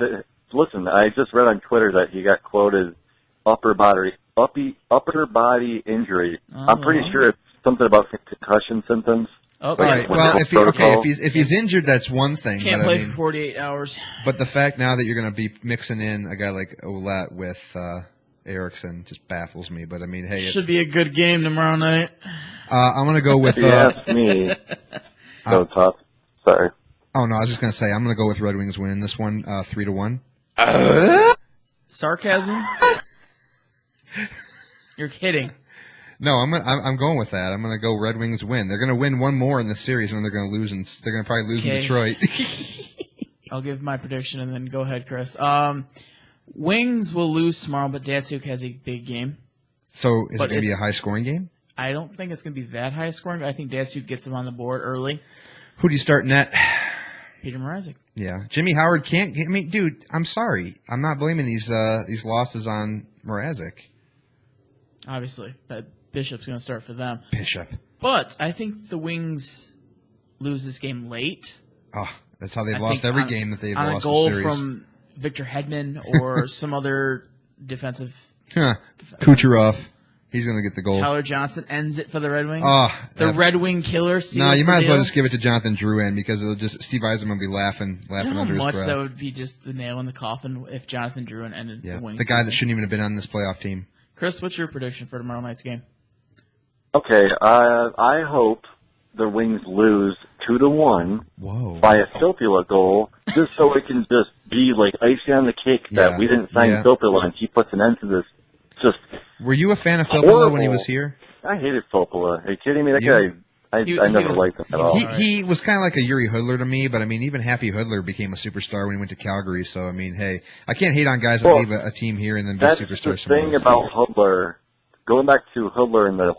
Listen, I just read on Twitter that he got quoted upper body injury. I'm pretty sure it's something about Oh. concussion symptoms. Oh, All right. Well, if he's injured, that's one thing. Can't but play I mean, for 48 hours. but the fact now that you're going to be mixing in a guy like Ouellette with Erickson just baffles me. But I mean, hey, Should be a good game tomorrow night. I'm going to go with. If you ask me, so tough. Sorry. Oh no, I was just going to say I'm going to go with Red Wings winning this one 3-1. Sarcasm? You're kidding. No, I'm going with that. I'm going to go Red Wings win. They're going to win one more in the series, and they're going to lose, and they're going to probably lose in Okay. Detroit. I'll give my prediction and then go ahead, Chris. Wings will lose tomorrow, but Datsuk has a big game. So is But it going to be a it's- high scoring game? I don't think it's going to be that high scoring. I think Datsuk gets him on the board early. Who do you start net? Peter Mrazek. Yeah, Jimmy Howard can't. I mean, dude, I'm sorry. I'm not blaming these losses on Mrazek. Obviously, but Bishop's going to start for them. Bishop. But I think the Wings lose this game late. Oh, that's how they've I lost think every on- game that they've on lost a goal the series. from Victor Hedman or some other defensive. Huh. Kucherov. He's going to get the goal. Tyler Johnson ends it for the Red Wings. Oh, the Red Wing killer. No, you might as well just give it to Jonathan Drouin because it'll just Steve Yzerman will be laughing You know how under his much breath. that would be just the nail in the coffin if Jonathan Drouin ended Yeah, the Wings. the guy that season. shouldn't even have been on this playoff team. Chris, what's your prediction for tomorrow night's game? Okay, I hope the Wings lose 2-1 Whoa. by a Filppula goal, just so it can just be like icing on the cake that Yeah, we didn't sign yeah. Filppula and he puts an end to this. Just Were you a fan of Filppula when he Horrible. was here? I hated Filppula. Are you kidding me? That You- guy, I He never was- liked him at all. He was kind of like a Yuri Hoodler to me, but I mean, even Happy Hoodler became a superstar when he went to Calgary. So I mean, hey, I can't hate on guys that Well, leave a team here and then be That's superstars. the somewhere thing else. about Hoodler. Going back to Hoodler and the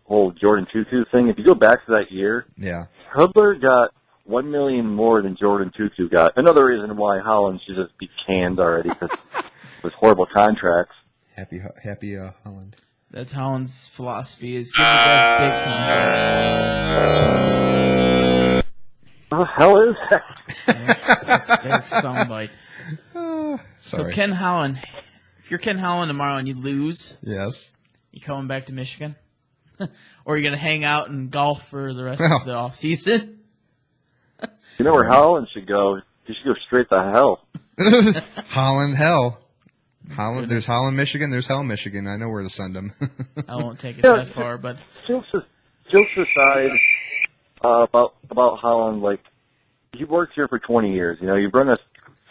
whole Jordan Tutu thing, if you go back to that year, Yeah, Hoodler got $1 million more than Jordan Tutu got. Another reason why Holland should just be canned already because those horrible contracts. Happy Holland. That's Holland's philosophy: is give the guys big contracts. What the hell is that? That's their soundbite. So Sorry. Ken Holland, if you're Ken Holland tomorrow and you lose, Yes. you coming back to Michigan, or are you gonna hang out and golf for the rest Well. of the off season? You know where Holland should go? He should go straight to hell. Holland, hell. Holland. There's Holland, Michigan. There's Hell, Michigan. I know where to send them. I won't take it Yeah, that far, but Jokes aside about Holland, like he worked here for 20 years. You know, you've run us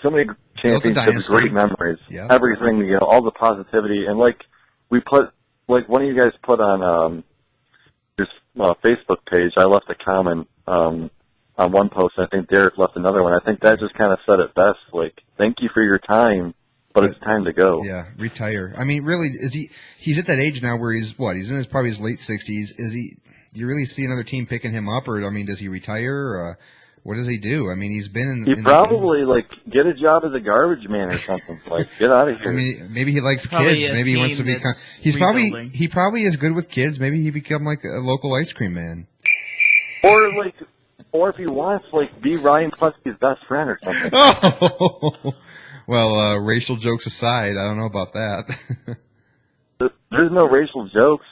so many championships, dynasty. great memories, Yeah. everything. You know, all the positivity, and like we put, like one of you guys put on your Facebook page. I left a comment on one post. I think Derek left another one. I think that just kind of said it best. Like, thank you for your time, but it's time to go. Yeah, retire. I mean, really, he's at that age now where he's in probably his late 60s. Do you really see another team picking him up, or I mean, does he retire? Or, what does he do? I mean, he's been You probably like get a job as a garbage man or something. Like, get out of here. I mean, maybe he likes Probably kids. a Maybe he wants to team become. that's He rebuilding. probably is good with kids. Maybe he become like a local ice cream man. Or if he wants, like, be Ryan Plesky's best friend or something. Oh, well, racial jokes aside, I don't know about that. There's no racial jokes,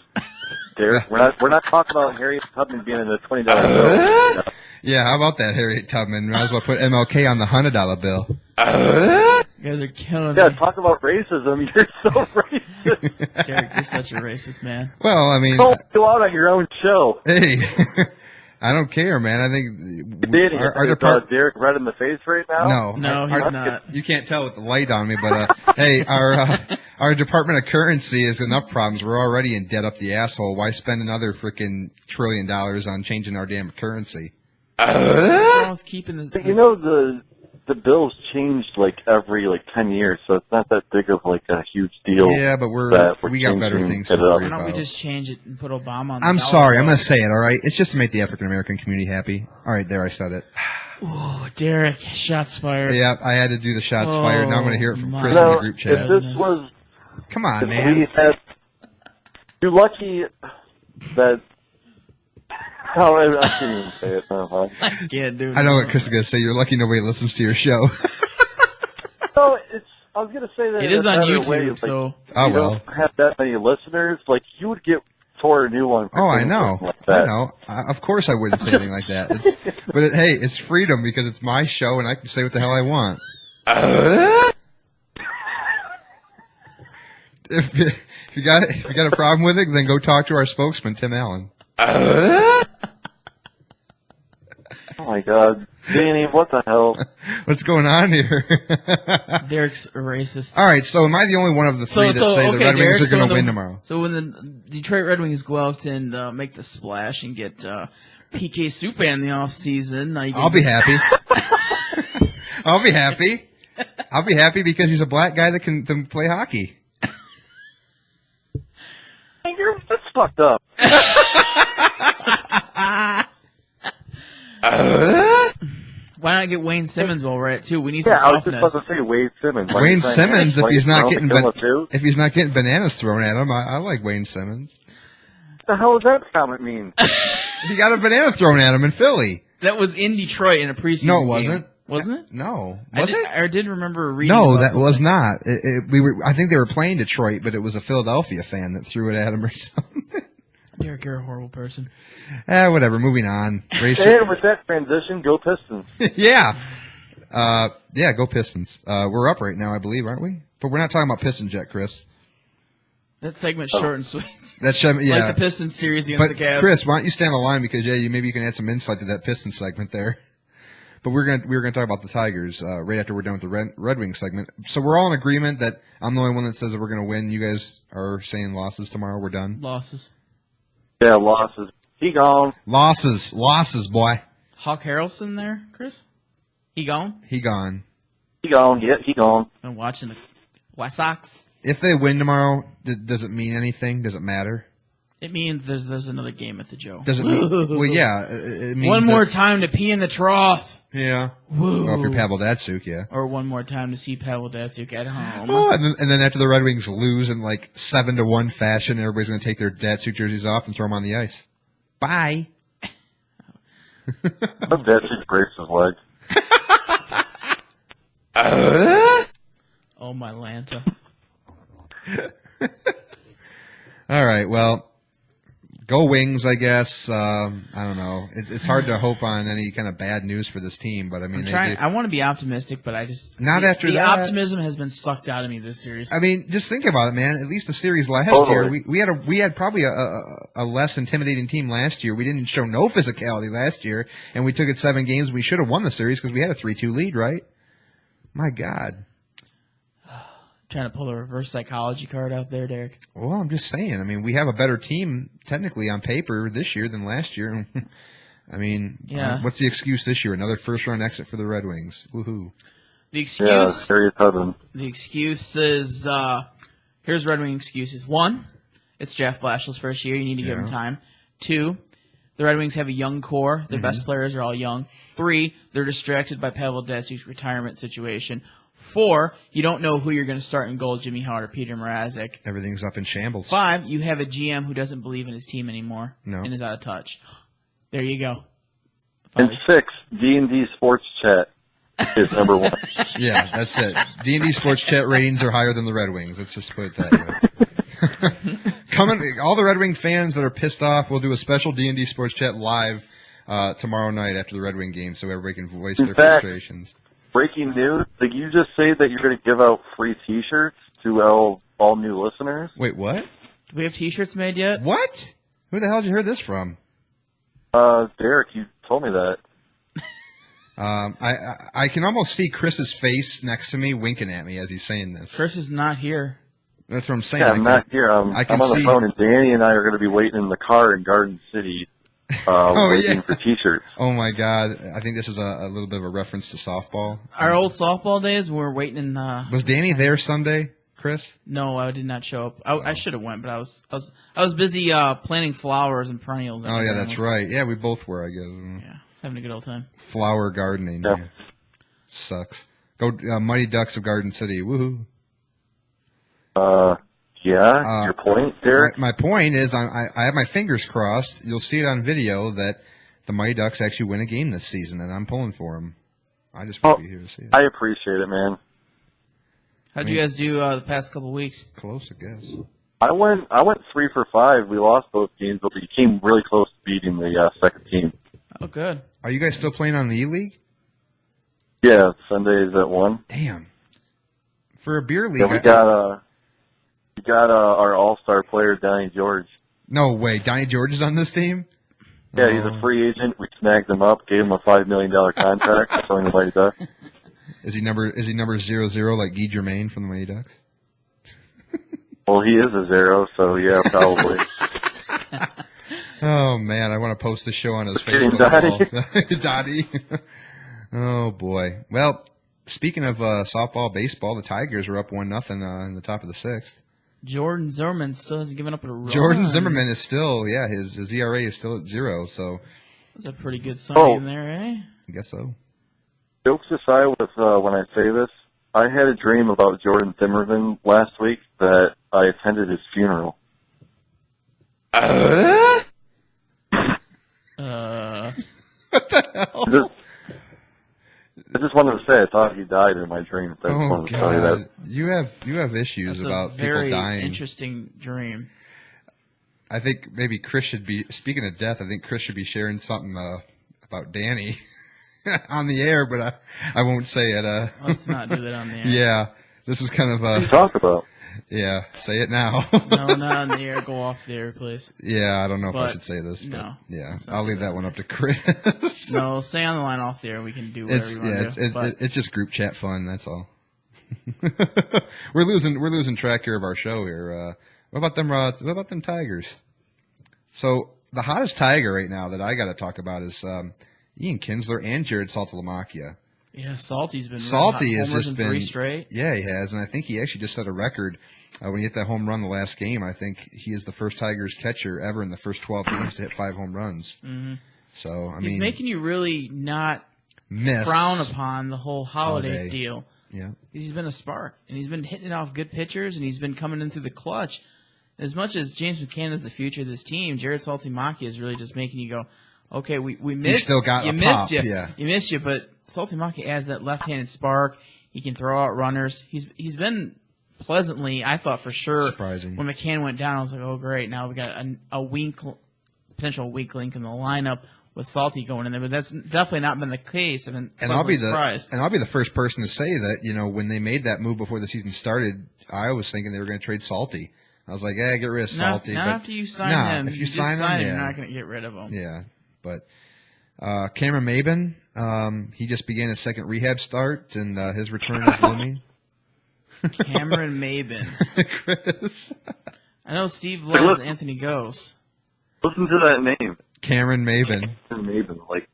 Derek. We're not talking about Harriet Tubman being in the $20 bill. Yeah, how about that, Harriet Tubman? Might as well put MLK on the $100 bill. You guys are killing Yeah, me. talk about racism. You're so racist. Derek, you're such a racist, man. Well, I mean, Don't go out on your own show. hey, I don't care, man. I think our department. Derek red in the face right now? No, he's not. You can't tell with the light on me, but hey, our Department of Currency has enough problems. We're already in debt up the asshole. Why spend another freaking $1 trillion on changing our damn currency? Keeping the. You know, the bills changed like every 10 years, so it's not that big of like a huge deal. Yeah, but we got better things to worry Why don't we about. just change it and put Obama on the I'm dollar sorry, I'm bill? going to say it, all right? It's just to make the African American community happy. All right, there, I said it. Ooh, Derek, shots fired. Yeah, I had to do the shots fired. Now I'm going to hear it from my Chris in the No, group if chat. this was, Come on, if man. we had, you're lucky that. Oh, I can't even say it. No, I can't do it. I know what Chris is going to say. You're lucky nobody listens to your show. no, it's. I was gonna say that It is in a on better YouTube, way, it's like, so. Oh, you well. don't have that many listeners. Like you would get toward a new one. For Oh, I saying know. something like I that. know. Of course I wouldn't say anything like that. Hey, it's freedom because it's my show and I can say what the hell I want. If you got a problem with it, then go talk to our spokesman, Tim Allen. Oh my God, Danny, what the hell? What's going on here? Derek's a racist. All right, so am I the only one of the three that say the Red Wings are going to win tomorrow? So when the Detroit Red Wings go out and make the splash and get PK Subban in the offseason, I'll be happy. I'll be happy. I'll be happy because he's a black guy that can play hockey. That's fucked up. Why not get Wayne Simmons while we're at it too? We need some Yeah, I was just toughness. about to say Wade Simmons. Wayne Simmons, if he's not getting too. if he's not getting bananas thrown at him, I like Wayne Simmons. What the hell does that comment mean? He got a banana thrown at him in Philly. That was in Detroit in a preseason No, it game. wasn't. Wasn't it? No, I did remember reading. No, about that was something. not. I think they were playing Detroit, but it was a Philadelphia fan that threw it at him or something. Derek, you're a horrible person. Whatever. Moving on. And with that transition, go Pistons. Yeah. Yeah, go Pistons. We're up right now, I believe, aren't we? But we're not talking about Pistons yet, Chris. That segment's short and sweet. That's yeah. Like the Pistons series against But the Cavs. Chris, why don't you stand on the line because maybe you can add some insight to that Pistons segment there. But we're gonna talk about the Tigers right after we're done with the Red Wings segment. So we're all in agreement that I'm the only one that says that we're gonna win. You guys are saying losses tomorrow. We're done. Losses. Yeah, losses. He gone. Losses, boy. Hawk Harrelson there, Chris? He gone? He gone. He gone. Yeah, he gone. Been watching the White Sox. If they win tomorrow, does it mean anything? Does it matter? It means there's another game at the Joe. Does it mean? Well, yeah. It means one more time to pee in the trough. Yeah. Woo. Well, if you're Pavel Datsyuk, yeah. Or one more time to see Pavel Datsyuk at home. Oh, and then after the Red Wings lose in like 7-1 fashion, everybody's going to take their Datsyuk jerseys off and throw them on the ice. Bye. Datsyuk breaks his leg. Oh, my Lanta. All right. Well, go Wings, I guess. I don't know. It's hard to hope on any kind of bad news for this team, but I mean, I want to be optimistic, but I just Not after the that. optimism has been sucked out of me this series. I mean, just think about it, man. At least the series last Totally. year, we had probably a less intimidating team last year. We didn't show no physicality last year, and we took it 7 games. We should have won the series because we had a 3-2 lead, right? My God. Trying to pull a reverse psychology card out there, Derek. Well, I'm just saying. I mean, we have a better team technically on paper this year than last year. I mean, Yeah. what's the excuse this year? Another first-round exit for the Red Wings. Woohoo! The Yeah, excuse. serious husband. The excuse is here's Red Wing excuses. 1, it's Jeff Blashl's first year. You need to give him time. 2, the Red Wings have a young core. Their best players are all young. 3, they're distracted by Pavel Datsyuk's retirement situation. 4, you don't know who you're going to start in goal, Jimmy Howard or Peter Mrazek. Everything's up in shambles. 5, 5, you have a GM who doesn't believe in his team anymore and is out of touch. There you go. And 6, D&D Sports Chat is number 1. Yeah, that's it. D&D Sports Chat ratings are higher than the Red Wings. Let's just put it that way. All the Red Wing fans that are pissed off, we'll do a special D&D Sports Chat live tomorrow night after the Red Wing game, so everybody can voice their frustrations. breaking news. Did you just say that you're going to give out free T-shirts to all new listeners? Wait, what? Do we have T-shirts made yet? What? Who the hell did you hear this from? Derek, you told me that. I can almost see Chris's face next to me winking at me as he's saying this. Chris is not here. That's what I'm saying. Yeah, I'm not here. I'm on the phone, and Danny and I are going to be waiting in the car in Garden City, waiting for T-shirts. Oh my God! I think this is a little bit of a reference to softball. Our old softball days, we were waiting in. Was Danny there Sunday, Chris? No, I did not show up. I should have went, but I was busy planting flowers and perennials. Oh yeah, that's right. Yeah, we both were, I guess. Yeah, having a good old time. Flower gardening. Yeah. Sucks. Go Mighty Ducks of Garden City. Woohoo! Your point, Derek? My point is, I have my fingers crossed. You'll see it on video that the Mighty Ducks actually win a game this season, and I'm pulling for them. I just want to be here to see it. I appreciate it, man. How'd you guys do the past couple weeks? Close, I guess. I went 3 for 5. We lost both games, but we came really close to beating the second team. Oh, good. Are you guys still playing on the E-League? Yeah, Sundays at 1. Damn. For a beer league. Yeah, we got our all-star player, Donnie George. No way. Donnie George is on this team? Yeah, he's a free agent. We snagged him up, gave him a $5 million contract, showing the Mighty Ducks. Is he number 00 like Guy Germain from the Mighty Ducks? Well, he is a 0, so yeah, probably. Oh man, I want to post this show on his Kidding, Facebook wall. Dottie. Oh boy. Well, speaking of softball, baseball, the Tigers are up 1-0 in the top of the 6th. Jordan Zimmerman still hasn't given up a run. Jordan Zimmerman is still, his ERA is still at 0, so. That's a pretty good sign in there, eh? I guess so. Jokes aside with when I say this, I had a dream about Jordan Zimmerman last week that I attended his funeral. What the hell? I just wanted to say I thought he died in my dream. I just wanted to tell you that. You have issues That's about a very people dying. interesting dream. I think maybe Chris should be, speaking of death, I think Chris should be sharing something about Danny on the air, but I won't say it. Let's not do that on the air. Yeah, this was kind of What are you talking about? Yeah, say it now. No, not on the air. Go off the air, please. Yeah, I don't know if I But, should say this. But no, yeah, I'll leave that one up to Chris. No, stay on the line off the air. We can do whatever you want to do. It's just group chat fun. That's all. We're losing track here of our show here. What about them? What about them Tigers? So the hottest Tiger right now that I got to talk about is Ian Kinsler and Jared Saltalamacchia. Yeah, Salty's been Salty has homers just in been 3 straight. Yeah, he has, and I think he actually just set a record when he hit that home run the last game. I think he is the first Tigers catcher ever in the first 12 games to hit 5 home runs. Mm-hmm. So He's making you really not miss frown upon the whole holiday deal. Yeah, He's been a spark, and he's been hitting off good pitchers, and he's been coming in through the clutch. As much as James McCann is the future of this team, Jared Saltalamacchia is really just making you go, okay, we missed. He still got you a missed pop, you. yeah. You missed you, but Saltalamacchia adds that left-handed spark. He can throw out runners. He's been pleasantly, I thought for sure, surprising. When McCann went down, I was like, oh great, now we got a potential weak link in the lineup with Salty going in there. But that's definitely not been the case. I've been surprised. And I'll be the first person to say that when they made that move before the season started, I was thinking they were going to trade Salty. I was like, get rid of Salty. Not but after you sign him. If you sign him, you're not going to get rid of him. Yeah, but Cameron Maben, he just began his second rehab start, and his return is looming. Cameron Maben. Chris. I know Steve loves Anthony Gose. Listen to that name. Cameron Maben. Maben, like,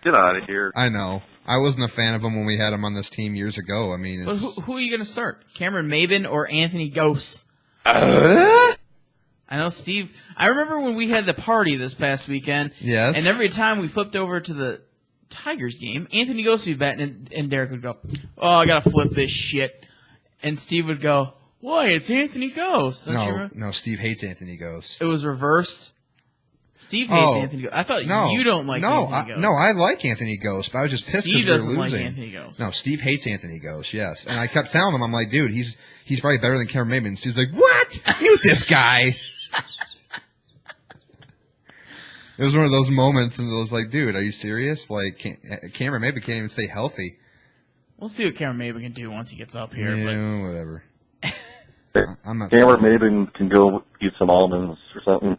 get out of here. I know. I wasn't a fan of him when we had him on this team years ago. I mean, but who are you going to start? Cameron Maben or Anthony Gose? I know Steve. I remember when we had the party this past weekend. Yes. And every time we flipped over to the Tigers game, Anthony Gose would be batting, and Derek would go, "Oh, I got to flip this shit." And Steve would go, "Why? It's Anthony Gose." No, Steve hates Anthony Gose. It was reversed. Steve hates Anthony Gose. I thought you don't like Anthony Gose. No, I like Anthony Gose, but I was just pissed because we were losing. Steve doesn't like Anthony Gose. No, Steve hates Anthony Gose, yes. And I kept telling him, I'm like, dude, he's probably better than Cameron Maben. And Steve's like, what? Mute this guy. It was one of those moments, and it was like, dude, are you serious? Like, Cameron Maben can't even stay healthy. We'll see what Cameron Maben can do once he gets up here. Yeah, whatever. I'm not. Cameron maybe can go eat some almonds or something.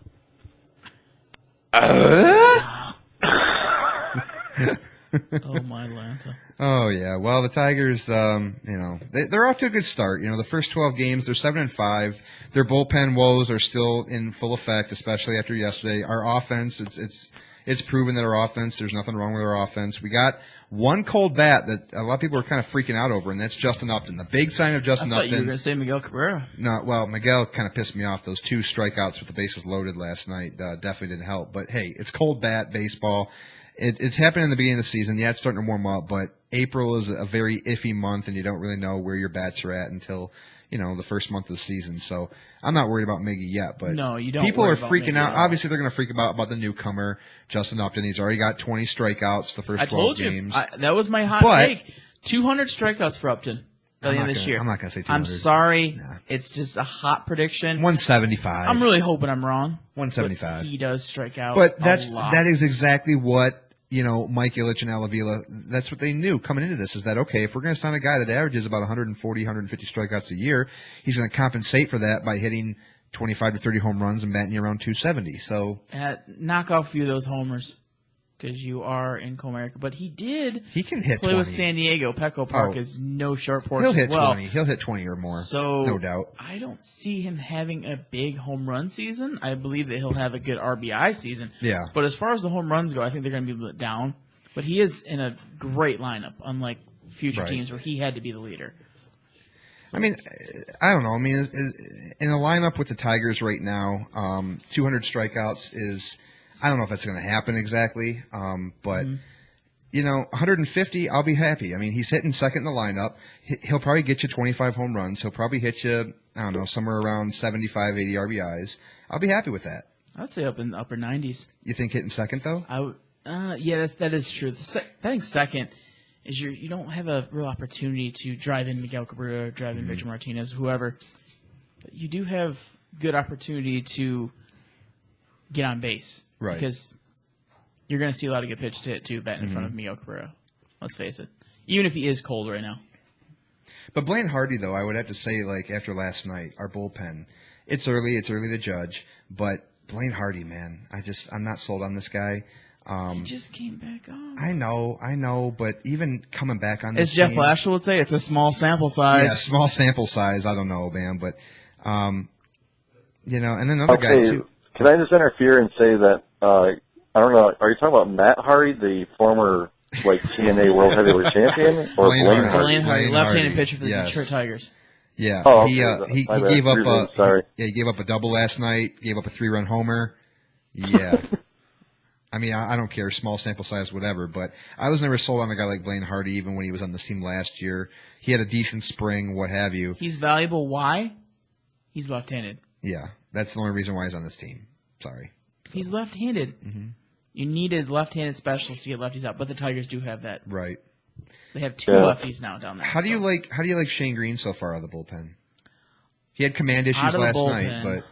Oh, my Lanta. Oh yeah, well the Tigers, they're off to a good start. The first 12 games, they're 7-5. Their bullpen woes are still in full effect, especially after yesterday. Our offense, it's proven that our offense, there's nothing wrong with our offense. We got one cold bat that a lot of people are kind of freaking out over, and that's Justin Upton. The big sign of Justin I thought Upton. you were going to say Miguel Cabrera. No, well, Miguel kind of pissed me off. Those 2 strikeouts with the bases loaded last night definitely didn't help. But hey, it's cold bat baseball. It's happening in the beginning of the season. Yeah, it's starting to warm up, but April is a very iffy month, and you don't really know where your bats are at until the first month of the season. So I'm not worried about Miggy yet, but no, you don't. People worry are about freaking Miggy out. at all. Obviously, they're going to freak about the newcomer, Justin Upton. He's already got 20 strikeouts the first 12 I told you. games. That was my hot take. 200 strikeouts for Upton by the end of this year. I'm not going to say 200. I'm sorry. Nah. It's just a hot prediction. 175. I'm really hoping I'm wrong. 175. But he does strike out. But a lot. that is exactly what Mike Ilitch and Al Avila, that's what they knew coming into this, is that, okay, if we're going to sign a guy that averages about 140, 150 strikeouts a year, he's going to compensate for that by hitting 25 to 30 home runs and batting you around 270. So knock off a few of those homers because you are in Comerica. But he can hit play 20. with San Diego. Petco Park is no short porch He'll hit as well. 20. He'll hit 20 or more. So no doubt. I don't see him having a big home run season. I believe that he'll have a good RBI season. Yeah. But as far as the home runs go, I think they're going to be a bit down. But he is in a great lineup, unlike future teams where he had to be the leader. I mean, I don't know. I mean, in a lineup with the Tigers right now, 200 strikeouts is, I don't know if that's going to happen exactly, but 150, I'll be happy. I mean, he's hitting second in the lineup. He'll probably get you 25 home runs. He'll probably hit you, I don't know, somewhere around 75, 80 RBIs. I'll be happy with that. I'd say up in the upper 90s. You think hitting second, though? Yeah, that is true. Batting second is you don't have a real opportunity to drive in Miguel Cabrera, drive in Victor Martinez, whoever. But you do have good opportunity to get on base. Right. Because you're going to see a lot of good pitch to hit, too, batting in front of Miguel Cabrera. Let's face it. Even if he is cold right now. But Blaine Hardy, though, I would have to say, like, after last night, our bullpen, it's early to judge, but Blaine Hardy, man, I'm not sold on this guy. He just came back on. I know, but even coming back on this As Jeff team, Blashill would say, it's a small sample size. Yeah, small sample size. I don't know, man, but and then another guy too. Can I just interfere and say that I don't know? Are you talking about Matt Hardy, the former TNA World Heavyweight Champion, or Blaine Blaine Hardy? Hardy? Blaine Hardy, left-handed Hardy, pitcher for the yes. Detroit Tigers. Yeah, Oh, okay. he My bad. gave up Sorry. he gave up a double last night. Gave up a 3-run homer. Yeah. I mean, I don't care, small sample size, whatever, but I was never sold on a guy like Blaine Hardy, even when he was on this team last year. He had a decent spring, what have you. He's valuable. Why? He's left-handed. Yeah, that's the only reason why he's on this team. Sorry. He's left-handed. Mm-hmm. You needed left-handed specialists to get lefties out, but the Tigers do have that. Right. They have 2 lefties now down there. How do you like Shane Green so far out of the bullpen? He had command issues last night, but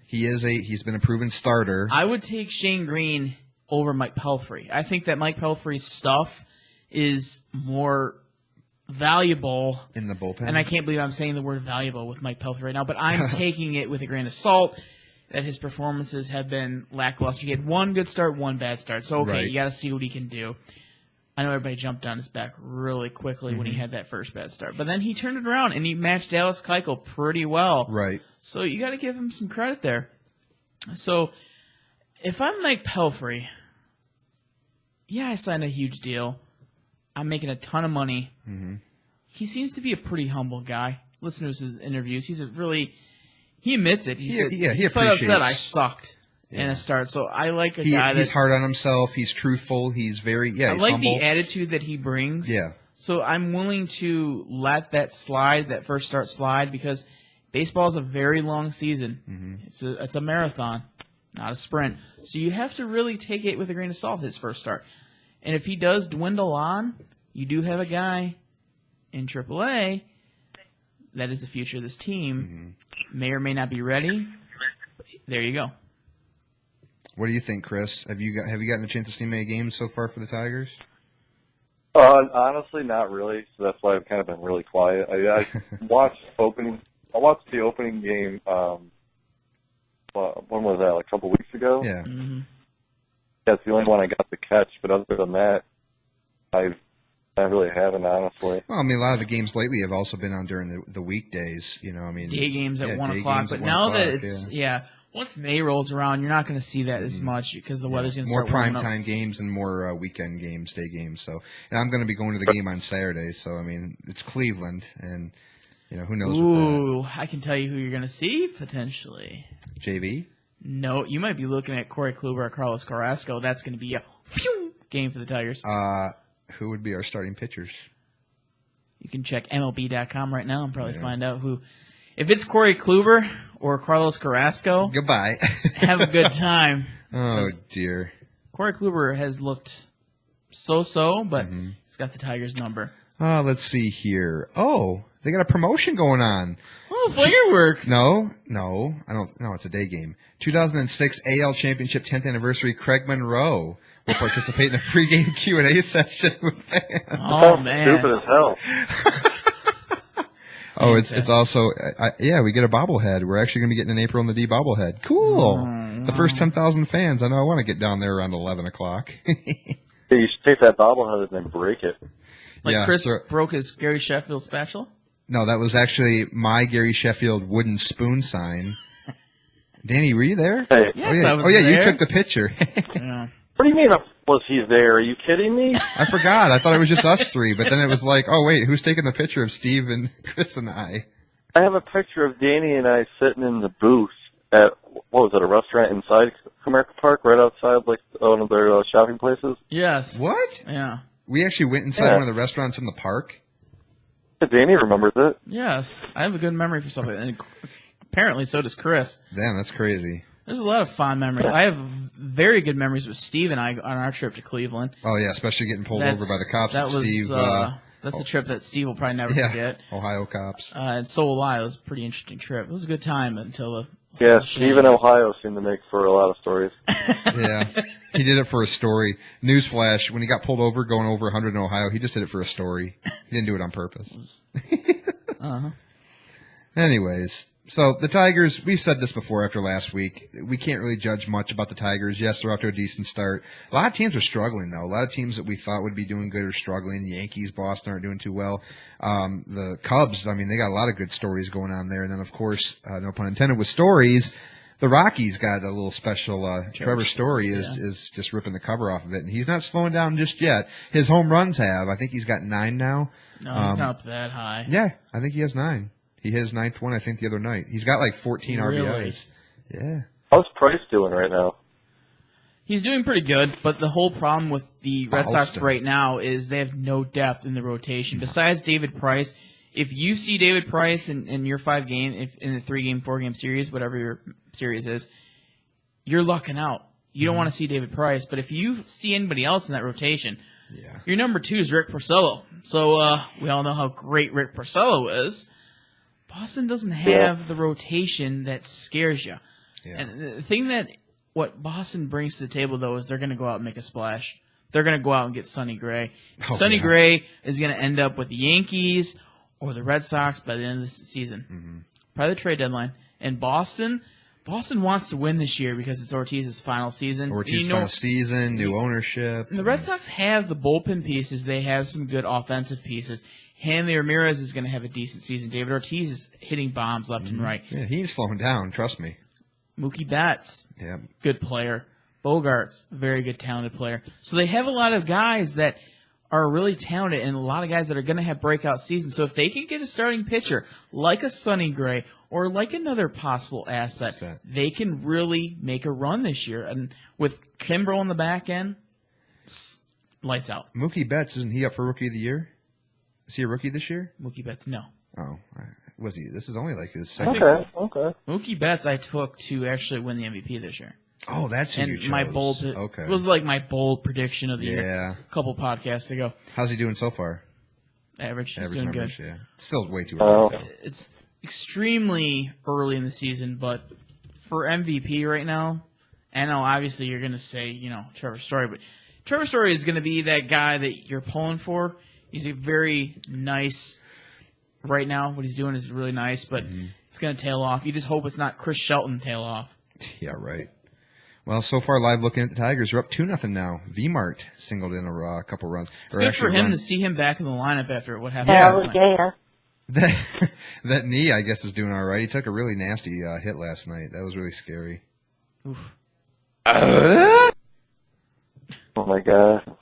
he's been a proven starter. I would take Shane Green over Mike Pelfrey. I think that Mike Pelfrey's stuff is more valuable in the bullpen. And I can't believe I'm saying the word valuable with Mike Pelfrey right now, but I'm taking it with a grain of salt that his performances have been lackluster. He had 1 good start, 1 bad start. So, okay, Right. You got to see what he can do. I know everybody jumped on his back really quickly when he had that first bad start. But then he turned it around, and he matched Dallas Keuchel pretty well. Right. So you got to give him some credit there. So if I'm Mike Pelfrey, I signed a huge deal. I'm making a ton of money. Mm-hmm. He seems to be a pretty humble guy. Listen to his interviews. He admits it. He flat out said, I sucked in a start. So I like a guy that's... He's hard on himself. He's truthful. He's very... Yeah, he's I like humble. the attitude that he brings. Yeah. So I'm willing to let that slide, that first start slide, because baseball is a very long season. Mm-hmm. It's a marathon, not a sprint. So you have to really take it with a grain of salt, his first start. And if he does dwindle on, you do have a guy in AAA that is the future of this team. Mm-hmm. May or may not be ready. But there you go. What do you think, Chris? Have you gotten a chance to see many games so far for the Tigers? Honestly, not really. So that's why I've kind of been really quiet. I watched the opening game. When was that? Like a couple weeks ago. Yeah. Mm-hmm. That's the only one I got to catch. But other than that, I really haven't, honestly. Well, I mean, a lot of the games lately have also been on during the weekdays. You know, I mean, Day games at 1 day o'clock. games But at 1 now that o'clock, it's once May rolls around, you're not going to see that as much because the weather's going to more start warming up. primetime games and more weekend games, day games. So, and I'm going to be going to the game on Saturday. So, I mean, it's Cleveland, and you know who knows. Ooh, I can tell you who you're going to see potentially. JV. No, you might be looking at Corey Kluber or Carlos Carrasco. That's going to be a game for the Tigers. Who would be our starting pitchers? You can check MLB.com right now and probably find out who. If it's Corey Kluber or Carlos Carrasco, Goodbye. have a good time. Oh, dear. Corey Kluber has looked so-so, but he's got the Tigers' number. Let's see here. Oh, they got a promotion going on. Oh, fireworks! No, I don't. No, it's a day game. 2006 AL Championship 10th anniversary. Craig Monroe will participate in a pregame Q&A session with fans. Oh, man. Stupid as hell. Oh, it's also we get a bobblehead. We're actually going to be getting an April in the D bobblehead. Cool. The first 10,000 fans. I know I want to get down there around 11 o'clock. Hey, you should take that bobblehead and then break it. Like Chris broke his Gary Sheffield spatula? No, that was actually my Gary Sheffield wooden spoon sign. Danny, were you there? Hey. Yes, I was Oh, yeah, there. you took the picture. Yeah. What do you mean was he there? Are you kidding me? I forgot. I thought it was just us three, but then it was like, oh, wait, who's taking the picture of Steve and Chris and I? I have a picture of Danny and I sitting in the booth at, what was it, a restaurant inside Comerica Park, right outside like one of their shopping places? Yes. What? Yeah. We actually went inside one of the restaurants in the park. Danny remembers it. Yes. I have a good memory for something. And apparently so does Chris. Damn, that's crazy. There's a lot of fond memories. I have very good memories with Steve and I on our trip to Cleveland. Oh, yeah, especially getting pulled over by the cops. That was, Steve, that's the trip that Steve will probably never forget. Ohio cops. And so will I. It was a pretty interesting trip. It was a good time until the Yeah, Steve in Ohio seemed to make for a lot of stories. Yeah, he did it for a story. Newsflash, when he got pulled over going over 100 in Ohio, he just did it for a story. He didn't do it on purpose. Anyways, so the Tigers, we've said this before after last week. We can't really judge much about the Tigers. Yes, they're off to a decent start. A lot of teams are struggling, though. A lot of teams that we thought would be doing good are struggling. The Yankees, Boston aren't doing too well. The Cubs, I mean, they got a lot of good stories going on there. And then, of course, no pun intended, with stories, the Rockies got a little special. Trevor Story is just ripping the cover off of it. And he's not slowing down just yet. His home runs have. I think he's got 9 now. No, he's not up that high. Yeah, I think he has 9. He hit his 9th one, I think, the other night. He's got like 14 RBIs. Yeah. How's Price doing right now? He's doing pretty good, but the whole problem with the Red Sox right now is they have no depth in the rotation. Besides David Price, if you see David Price in your 5-game, in the 3-game, 4-game series, whatever your series is, you're lucking out. You don't want to see David Price, but if you see anybody else in that rotation, your number 2 is Rick Porcello. So we all know how great Rick Porcello is. Boston doesn't have the rotation that scares you. Yeah. And the thing that what Boston brings to the table, though, is they're going to go out and make a splash. They're going to go out and get Sonny Gray. Sonny Gray is going to end up with the Yankees or the Red Sox by the end of the season. Probably the trade deadline. And Boston wants to win this year because it's Ortiz's final season. Final season, new ownership. And the Red Sox have the bullpen pieces. They have some good offensive pieces. Hanley Ramirez is going to have a decent season. David Ortiz is hitting bombs left and right. Yeah, he ain't slowing down, trust me. Mookie Betts, good player. Bogarts, very good, talented player. So they have a lot of guys that are really talented and a lot of guys that are going to have breakout seasons. So if they can get a starting pitcher like a Sonny Gray or like another possible asset, they can really make a run this year. And with Kimbrel on the back end, lights out. Mookie Betts, isn't he up for Rookie of the Year? Is he a rookie this year? Mookie Betts, no. Oh, was he? This is only like his second. Okay. Mookie Betts I took to actually win the MVP this year. Oh, that's who you chose. My bold, it was like my bold prediction of the year a couple podcasts ago. How's he doing so far? Average. He's doing numbers, good. Yeah. Still way too early. It's extremely early in the season, but for MVP right now, I know obviously you're going to say, Trevor Story, but Trevor Story is going to be that guy that you're pulling for. He's a very nice right now. What he's doing is really nice, but it's going to tail off. You just hope it's not Chris Shelton tail off. Yeah, right. Well, so far, live looking at the Tigers, are up 2-0 now. V-Mart singled in a couple runs. It's good for him to see him back in the lineup after what happened last night. That knee, I guess, is doing all right. He took a really nasty hit last night. That was really scary. Oof. Oh, my God.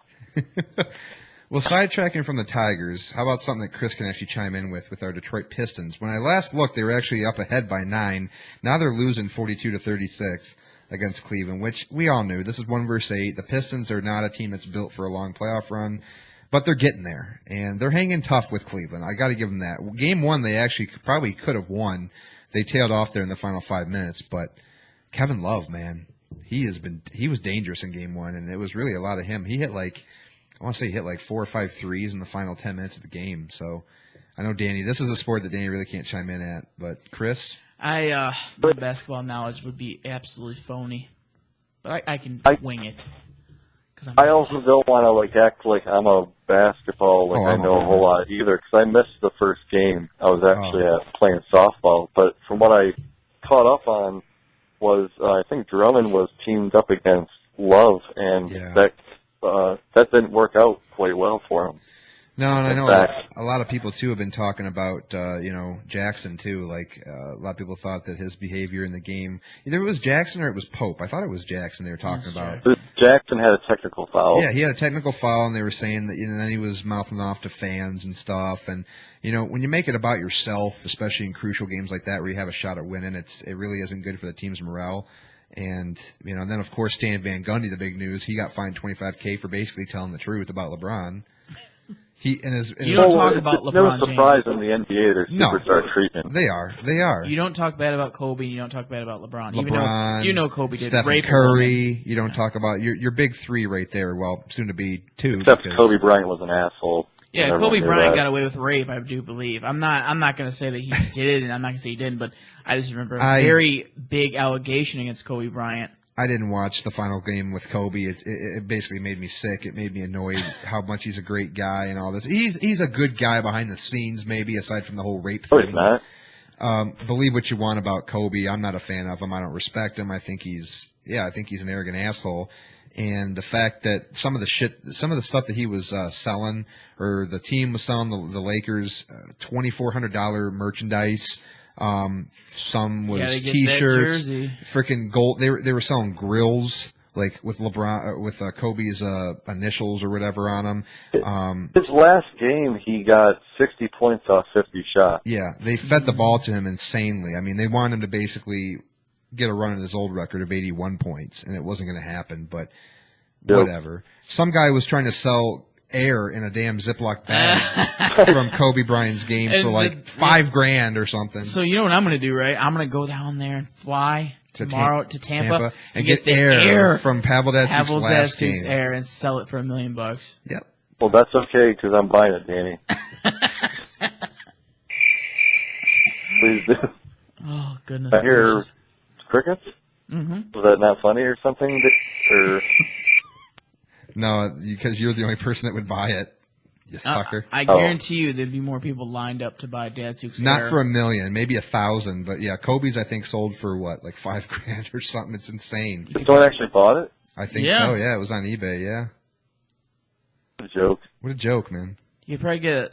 Well, sidetracking from the Tigers, how about something that Chris can actually chime in with our Detroit Pistons? When I last looked, they were actually up ahead by 9. Now they're losing 42-36 against Cleveland, which we all knew. This is 1 versus 8. The Pistons are not a team that's built for a long playoff run, but they're getting there, and they're hanging tough with Cleveland. I got to give them that. Game 1, they actually probably could have won. They tailed off there in the final 5 minutes, but Kevin Love, man, he was dangerous in Game 1, and it was really a lot of him. He hit I want to say he hit 4 or 5 threes in the final 10 minutes of the game. So I know Danny, this is a sport that Danny really can't chime in at, but Chris? My basketball knowledge would be absolutely phony, but I can wing it. I also don't want to act like I'm a basketball, I know a whole lot either, because I missed the first game. I was actually playing softball, but from what I caught up on was I think Drummond was teamed up against Love, and that didn't work out quite well for him. No, and I know a lot of people, too, have been talking about, Jackson, too. A lot of people thought that his behavior in the game, either it was Jackson or it was Pope. I thought it was Jackson they were talking about. Jackson had a technical foul. Yeah, he had a technical foul, and they were saying that, then he was mouthing off to fans and stuff. And, when you make it about yourself, especially in crucial games like that where you have a shot at winning, it really isn't good for the team's morale. And, and then, of course, Stan Van Gundy, the big news, he got fined $25K for basically telling the truth about LeBron. You don't talk about LeBron James. No surprise in the NBA there's superstar treatment. They are. You don't talk bad about Kobe, and you don't talk bad about LeBron. Even though Kobe did Stephen rape Curry. You don't talk about your big 3 right there. Well, soon to be 2. Except Kobe Bryant was an asshole. Yeah, Kobe Bryant got away with rape, I do believe. I'm not going to say that he did it, and I'm not going to say he didn't, but I just remember a very big allegation against Kobe Bryant. I didn't watch the final game with Kobe. It basically made me sick. It made me annoyed how much he's a great guy and all this. He's a good guy behind the scenes, maybe, aside from the whole rape thing. He's not. Believe what you want about Kobe. I'm not a fan of him. I don't respect him. I think he's an arrogant asshole. And the fact that some of the stuff that he was selling, or the team was selling, the Lakers, $2,400 merchandise. Some was T-shirts, freaking gold. They were selling grills with LeBron, with Kobe's initials or whatever on them. His last game, he got 60 points off 50 shots. Yeah, they fed the ball to him insanely. I mean, they wanted him to basically get a run at his old record of 81 points, and it wasn't going to happen. But whatever. Some guy was trying to sell air in a damn Ziploc bag from Kobe Bryant's game for $5,000 or something. So you know what I'm going to do, right? I'm going to go down there and fly tomorrow to Tampa and get the air from Pavel Datsyuk's last game. Air and sell it for $1 million. Yep. Well, that's okay because I'm buying it, Danny. Please do. Oh goodness! I hear crickets. Mm-hmm. Was that not funny or something? No, because you're the only person that would buy it, you sucker. I guarantee you there'd be more people lined up to buy Datsyuk's Not air. for $1 million, maybe 1,000, but yeah, Kobe's I think sold for what, $5,000 or something. It's insane. Someone actually bought it? I think so. Yeah, it was on eBay. Yeah. What a joke! What a joke, man. You could probably get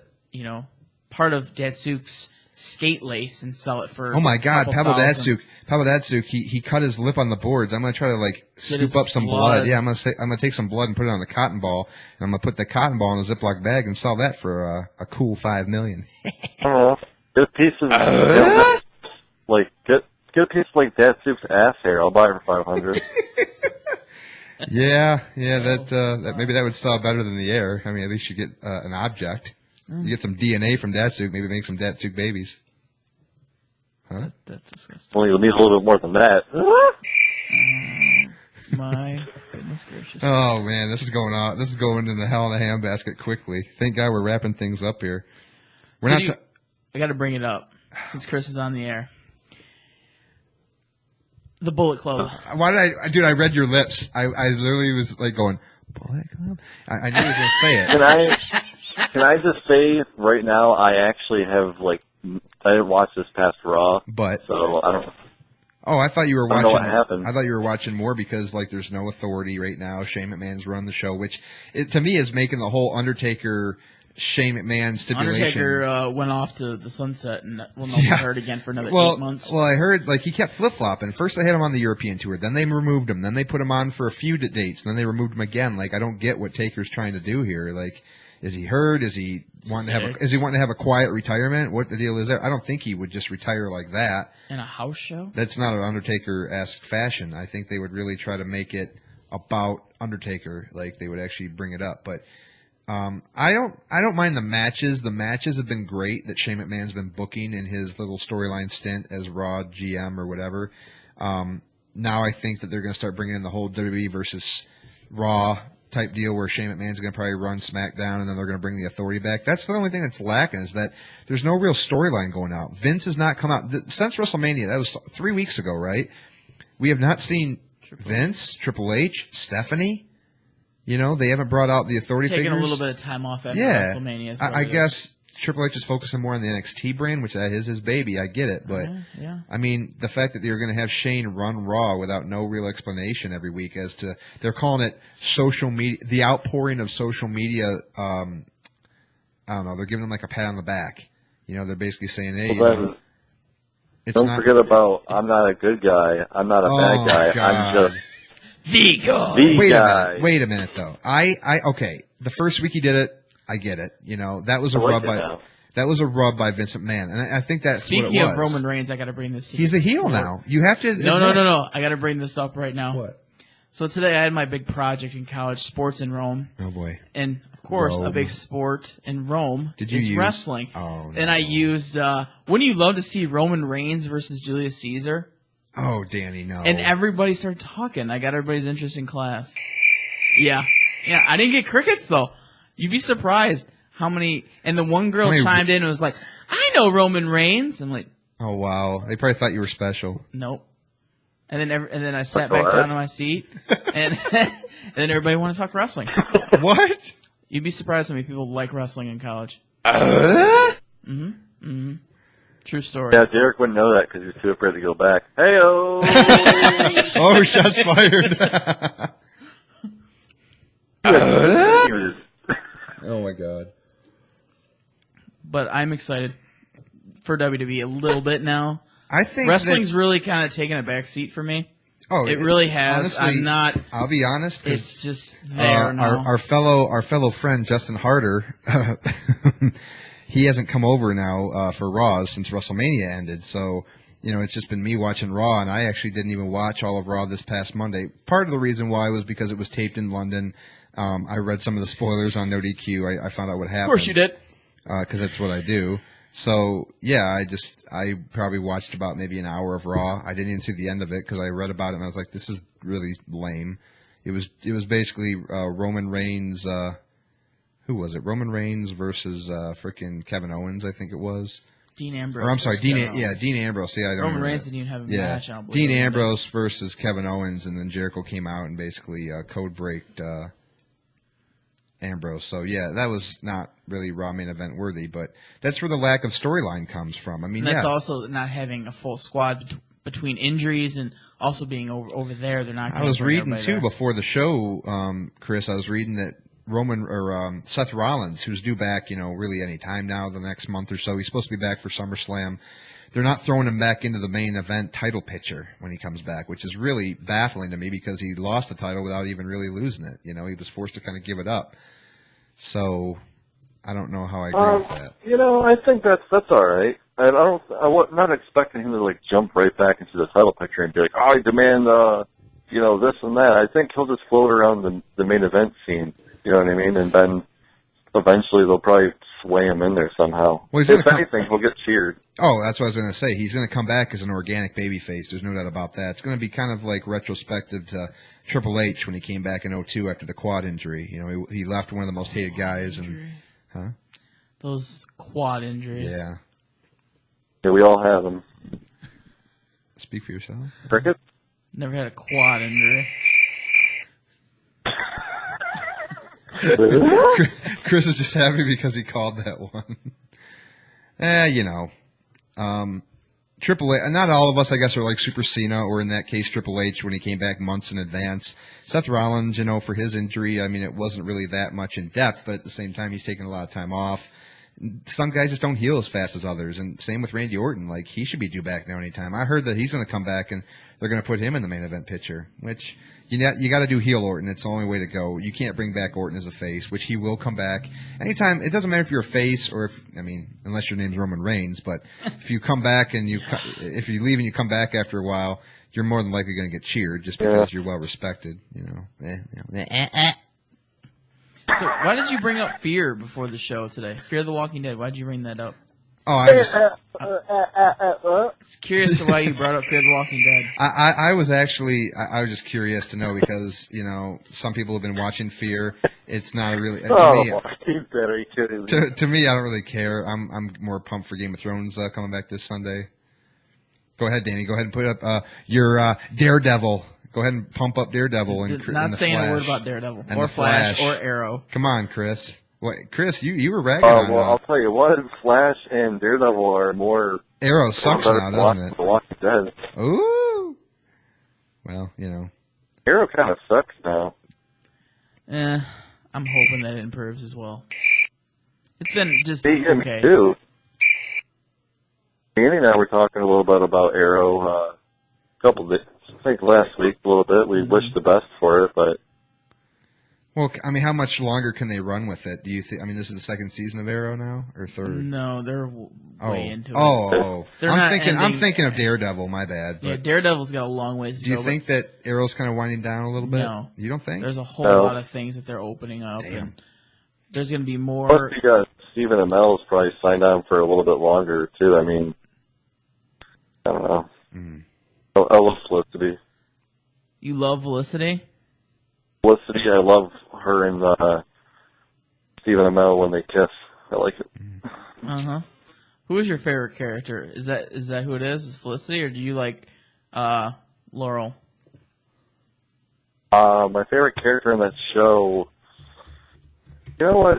part of Datsyuk's skate lace and sell it for. Oh my God, Pavel $1,000. Datsuk, he cut his lip on the boards. I'm gonna try to scoop up some blood. Yeah, I'm gonna take some blood and put it on a cotton ball, and I'm gonna put the cotton ball in a Ziploc bag and sell that for a cool $5 million. I don't know. Get a piece of get a piece of Datsuk's ass hair. I'll buy it for $500. Yeah, that maybe that would sell better than the air. I mean, at least you get an object. You get some DNA from Datsuk, maybe make some Datsuk babies. Huh? That's disgusting. Well, you'll need a little bit more than that. My goodness gracious. Oh man, this is going out. This is going in the hell in a handbasket quickly. Thank God we're wrapping things up here. I got to bring it up since Chris is on the air. The Bullet Club. Why did I read your lips. I literally was going, Bullet Club. I knew he was going to say it. Can I just say right now, I actually have I didn't watch this past Raw, But so I don't. Oh, I thought you were I don't watching. know what happened. I thought you were watching more because there's no authority right now. Shane McMahon's run the show, which to me is making the whole Undertaker Shane McMahon stipulation. Undertaker went off to the sunset and will not be heard again for another 8 months. Well, I heard he kept flip flopping. First they had him on the European tour, then they removed him, then they put him on for a few dates, and then they removed him again. I don't get what Taker's trying to do here. Is he hurt? Is he wanting to have a quiet retirement? What the deal is there? I don't think he would just retire like that. In a house show? That's not an Undertaker-esque fashion. I think they would really try to make it about Undertaker, they would actually bring it up. But I don't mind the matches. The matches have been great that Shane McMahon's been booking in his little storyline stint as Raw GM or whatever. Now I think that they're going to start bringing in the whole WWE versus Raw type deal where Shane McMahon's going to probably run SmackDown and then they're going to bring the authority back. That's the only thing that's lacking is that there's no real storyline going out. Vince has not come out since WrestleMania. That was 3 weeks ago, right? We have not seen Vince, Triple H, Stephanie. They haven't brought out the authority figures. Taking a little bit of time off after WrestleMania. I guess Triple H is focusing more on the NXT brand, which that is his baby. I get it. But, I mean, the fact that you're going to have Shane run Raw without no real explanation every week as to – they're calling it social media – the outpouring of social media I don't know. They're giving him a pat on the back. They're basically saying, hey, don't forget about I'm not a good guy. I'm not a bad guy. God. I'm just the guy. The guy. Wait a minute, though. Okay. The first week he did it. I get it. That was a rub by Vince McMahon, and I think that's Speaking what it was. of Roman Reigns, I got to bring this to you. He's a heel now. You have to. No. I got to bring this up right now. What? So today I had my big project in college, sports in Rome. Oh boy. And of course, Rome. A big sport in Rome is wrestling. Oh, no. And I used. Wouldn't you love to see Roman Reigns versus Julius Caesar? Oh, Danny, no. And everybody started talking. I got everybody's interest in class. Yeah. I didn't get crickets though. You'd be surprised how many. And the one girl chimed in and was like, "I know Roman Reigns." I'm like, "Oh wow!" They probably thought you were special. Nope. And then I sat back down in my seat, and then everybody wanted to talk wrestling. What? You'd be surprised how many people like wrestling in college. True story. Yeah, Derek wouldn't know that because he was too afraid to go back. Hey-o! Oh, shots fired. He was. Oh my god. But I'm excited for WWE a little bit now. I think wrestling's really kind of taken a back seat for me. Oh, it really has. Honestly, I'm not. I'll be honest. It's just there now. Our fellow friend Justin Harder, he hasn't come over now for Raw since WrestleMania ended. So it's just been me watching Raw, and I actually didn't even watch all of Raw this past Monday. Part of the reason why was because it was taped in London. I read some of the spoilers on No DQ. I found out what happened. Of course you did. Because that's what I do. So, yeah, I probably watched about maybe an hour of Raw. I didn't even see the end of it because I read about it and I was like, this is really lame. It was basically Roman Reigns, who was it? Roman Reigns versus frickin' Kevin Owens, I think it was. Dean Ambrose. Or I'm sorry, Dean Ambrose. See, I don't Roman remember Reigns that. didn't even have a Yeah. match. I don't believe Dean it. Ambrose versus Kevin Owens, and then Jericho came out and basically code braked Ambrose. So, yeah, that was not really Raw main event worthy, but that's where the lack of storyline comes from. I mean, that's also not having a full squad between injuries and also being over there. They're not. I was reading, too, before the show, Chris, I was reading that Seth Rollins, who's due back, really any time now, the next month or so, he's supposed to be back for SummerSlam. They're not throwing him back into the main event title picture when he comes back, which is really baffling to me because he lost the title without even really losing it. He was forced to kind of give it up. So I don't know how I agree with that. I think that's all right. I'm not expecting him to jump right back into the title picture and be like, "Oh, I demand this and that." I think he'll just float around the main event scene. You know what I mean? And then eventually they'll probably sway him in there somehow. Well, if anything, he'll get cheered. Oh, that's what I was going to say. He's going to come back as an organic babyface. There's no doubt about that. It's going to be kind of like retrospective to Triple H when he came back in 2002 after the quad injury. He left one of the most hated guys. Those quad injuries. Yeah. Yeah, we all have them. Speak for yourself. Cricket? Never had a quad injury. Chris is just happy because he called that one. You know. Triple H, not all of us, I guess, are like Super Cena, or in that case, Triple H when he came back months in advance. Seth Rollins, you know, for his injury, I mean, it wasn't really that much in depth, but at the same time, he's taken a lot of time off. Some guys just don't heal as fast as others, and same with Randy Orton. Like, he should be due back now anytime. I heard that he's going to come back, and they're going to put him in the main event picture, which you got to do heel Orton. It's the only way to go. You can't bring back Orton as a face, which he will come back anytime. It doesn't matter if you're a face or unless your name's Roman Reigns. But if you come back and if you leave and you come back after a while, you're more than likely going to get cheered just because you're well respected. You know. So why did you bring up Fear before the show today? Fear the Walking Dead. Why did you bring that up? Oh, I just. It's curious to why you brought up Fear the Walking Dead. I was just curious to know because, you know, some people have been watching Fear. It's not really to me, I don't really care. I'm more pumped for Game of Thrones coming back this Sunday. Go ahead, Danny. Go ahead and put up your Daredevil. Go ahead and pump up Daredevil and not saying Flash. A word about Daredevil And or the Flash or Arrow. Come on, Chris. What, Chris? You were ragging on. Well, I'll tell you what. Flash and Daredevil are more. Arrow sucks now, doesn't it? The Walking Dead. Ooh. Well, you know. Arrow kind of sucks now. I'm hoping that it improves as well. It's been just Me okay. too. Andy and I were talking a little bit about Arrow a couple days. I think last week a little bit. We wished the best for it, but. Well, I mean, how much longer can they run with it? Do you think? I mean, this is the second season of Arrow now, or third? No, they're way into it. Oh, They're I'm not thinking. I'm ending- thinking of Daredevil. My bad. But Yeah, Daredevil's got a long ways to do go. you think that Arrow's kind of winding down a little bit? No. You don't think? There's a whole No. lot of things that they're opening up, Damn. and there's going to be Plus, more. you got Stephen Amell's probably signed on for a little bit longer too. I mean, I don't know. I love Felicity. You love Felicity? Felicity, I love her and Stephen Amell when they kiss. I like it. Who is your favorite character? Is that who it is? Is Felicity, or do you like Laurel? My favorite character in that show. You know what?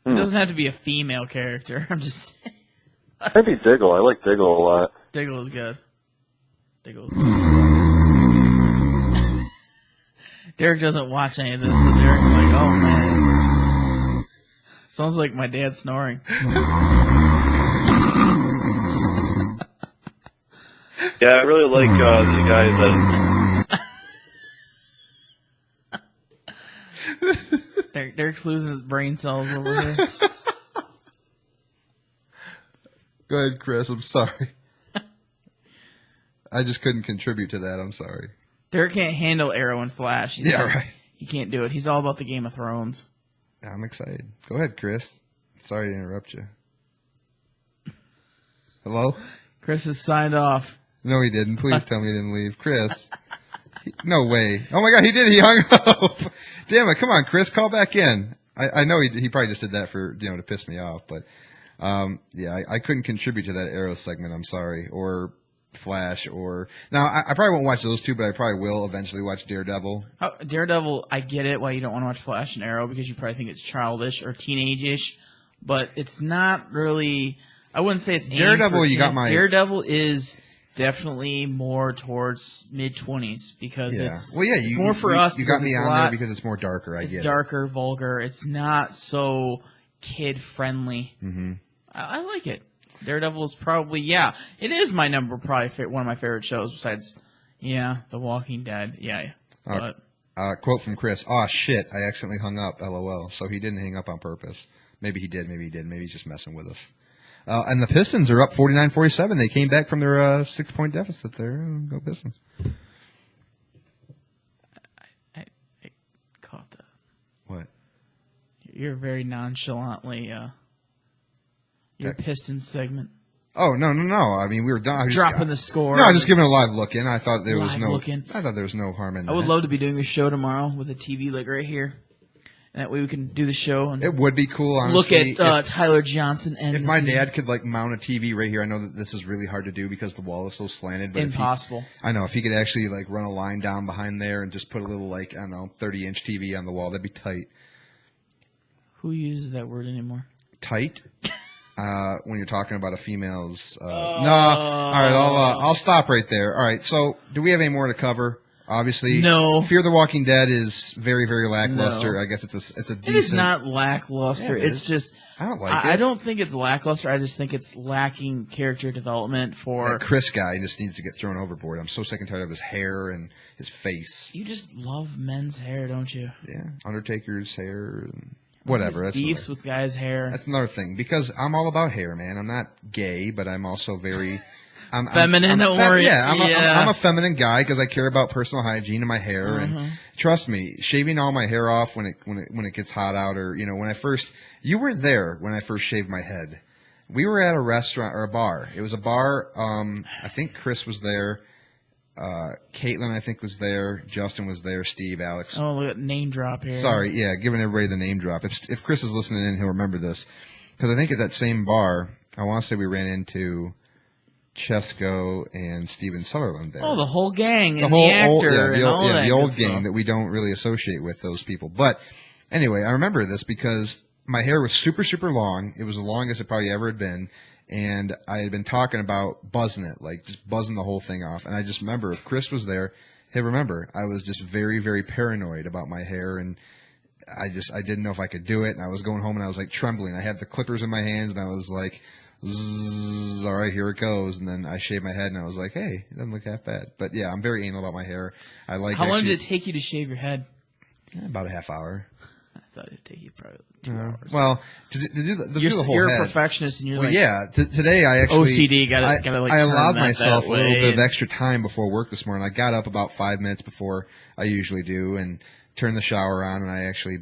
It doesn't have to be a female character. I'm just saying. Maybe Diggle. I like Diggle a lot. Diggle is good. Derek doesn't watch any of this, so Derek's like, oh man. Sounds like my dad snoring. Yeah, I really like the guy that. Derek's losing his brain cells over here. Go ahead, Chris. I'm sorry. I just couldn't contribute to that. I'm sorry. Derek can't handle Arrow and Flash. Right. He can't do it. He's all about the Game of Thrones. I'm excited. Go ahead, Chris. Sorry to interrupt you. Hello? Chris has signed off. No, he didn't. Please tell me he didn't leave. Chris. No way. Oh, my God, he did. He hung up. Damn it. Come on, Chris. Call back in. I know he probably just did that for, to piss me off. But, yeah, I couldn't contribute to that Arrow segment. I'm sorry. Or Flash or... Now, I probably won't watch those two, but I probably will eventually watch Daredevil. Daredevil, I get it why you don't want to watch Flash and Arrow because you probably think it's childish or teenage-ish, but it's not really... I wouldn't say it's aimed Daredevil, for you got my... Daredevil is definitely more towards mid-20s because it's more for us. You got me on there because it's more darker, I get it. It's darker, vulgar. It's not so kid-friendly. Mm-hmm. I like it. Daredevil is probably, it is my probably one of my favorite shows besides, The Walking Dead. Quote from Chris, "Aw, shit, I accidentally hung up, LOL." So he didn't hang up on purpose. Maybe he did, maybe he didn't. Maybe he's just messing with us. And the Pistons are up 49-47. They came back from their 6-point deficit there. Go Pistons. I caught that. What? You're very nonchalantly, your Pistons segment. Oh, no. I mean, we were done. Dropping the score. No, I was just giving a live look in. I thought there was no harm in that. I would love to be doing a show tomorrow with a TV like right here. And that way we can do the show. And it would be cool, honestly. Look at Tyler Johnson. And if my dad could mount a TV right here, I know that this is really hard to do because the wall is so slanted. But impossible. I know if he could actually run a line down behind there and just put a little 30-inch TV on the wall, that'd be tight. Who uses that word anymore? Tight. When you're talking about a female's. No. All right. I'll stop right there. All right. So, do we have any more to cover? Obviously, No. Fear the Walking Dead is very, very lackluster. No. I guess it's a decent. It is not lackluster. Yeah, it it's is. just I don't like it. I don't think it's lackluster. I just think it's lacking character development for. That Chris guy just needs to get thrown overboard. I'm so sick and tired of his hair and his face. You just love men's hair, don't you? Yeah, Undertaker's hair and whatever. His beefs with guys' hair. That's another thing because I'm all about hair, man. I'm not gay, but I'm also very. I'm Feminine, I'm a feminine guy because I care about personal hygiene and my hair. And trust me, shaving all my hair off when it gets hot out, or when you weren't there when I first shaved my head. We were at a restaurant or a bar. It was a bar. I think Chris was there. Caitlin, I think, was there. Justin was there. Steve, Alex. Oh, look at name drop here. Sorry, yeah, giving everybody the name drop. If Chris is listening in, he'll remember this because I think at that same bar, I want to say we ran into Chesko and Steven Sutherland there. Oh, the whole gang and the actor and all that. The old good gang stuff. that we don't really associate with those people. But anyway, I remember this because my hair was super, super long. It was the longest it probably ever had been. And I had been talking about buzzing it, like just buzzing the whole thing off. And I just remember if Chris was there, I was just very, very paranoid about my hair. And I didn't know if I could do it. And I was going home and I was like trembling. I had the clippers in my hands and I was like, zzz, all right, here it goes. And then I shaved my head and I was like, hey, it doesn't look half bad. But yeah, I'm very anal about my hair. I like. How long did it take you to shave your head? About a half hour. I thought it'd take you probably 2 hours. Well, to do the whole you're head. a perfectionist and you're Well, like, yeah. Today I actually OCD gotta like I turn allowed that myself a way. little bit of extra time before work this morning. I got up about 5 minutes before I usually do and turned the shower on, and I actually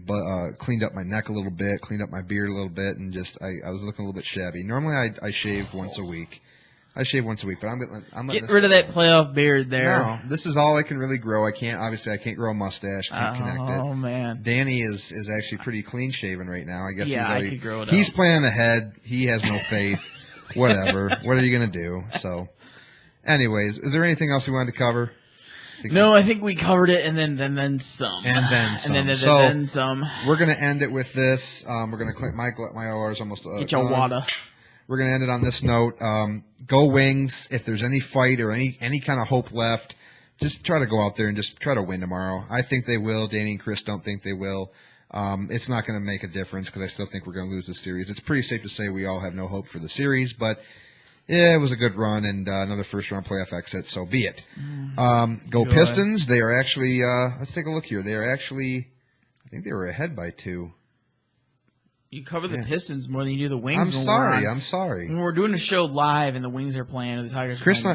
cleaned up my neck a little bit, cleaned up my beard a little bit, and just I was looking a little bit shabby. Normally I shave once a week. I shave once a week, but I'm letting Get rid of that playoff beard there. No, this is all I can really grow. I can't grow a mustache. Can't connect it. Oh man, Danny is actually pretty clean shaven right now. I guess I could grow it he's out. planning ahead. He has no faith. Whatever. What are you gonna do? So, anyways, is there anything else we wanted to cover? No, I think we covered it, and then some, and then some. and then some. We're gonna end it with this. We're gonna click my OR is almost Get your water. We're gonna end it on this note. Go Wings! If there's any fight or any kind of hope left, just try to go out there and just try to win tomorrow. I think they will. Danny and Chris don't think they will. It's not going to make a difference because I still think we're going to lose this series. It's pretty safe to say we all have no hope for the series, but yeah, it was a good run and another first-round playoff exit, so be it. Go Good. Pistons! They are actually, let's take a look here. They are actually, I think they were ahead by 2. You cover the Pistons more than you do the Wings. I'm sorry. When we're doing a show live and the Wings are playing, or the Tigers. Chris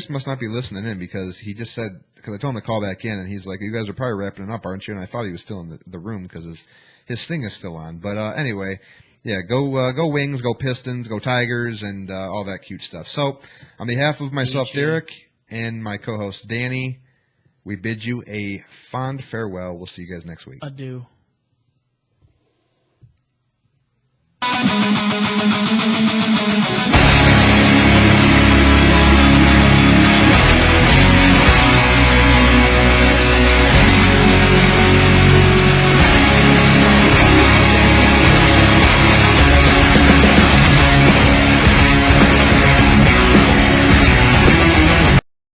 must not be listening in because he just said, because I told him to call back in and he's like, you guys are probably wrapping it up, aren't you? And I thought he was still in the room because his thing is still on. But anyway, yeah, go Wings, go Pistons, go Tigers, and all that cute stuff. So on behalf of myself, Derek, and my co-host Danny, we bid you a fond farewell. We'll see you guys next week. Adieu.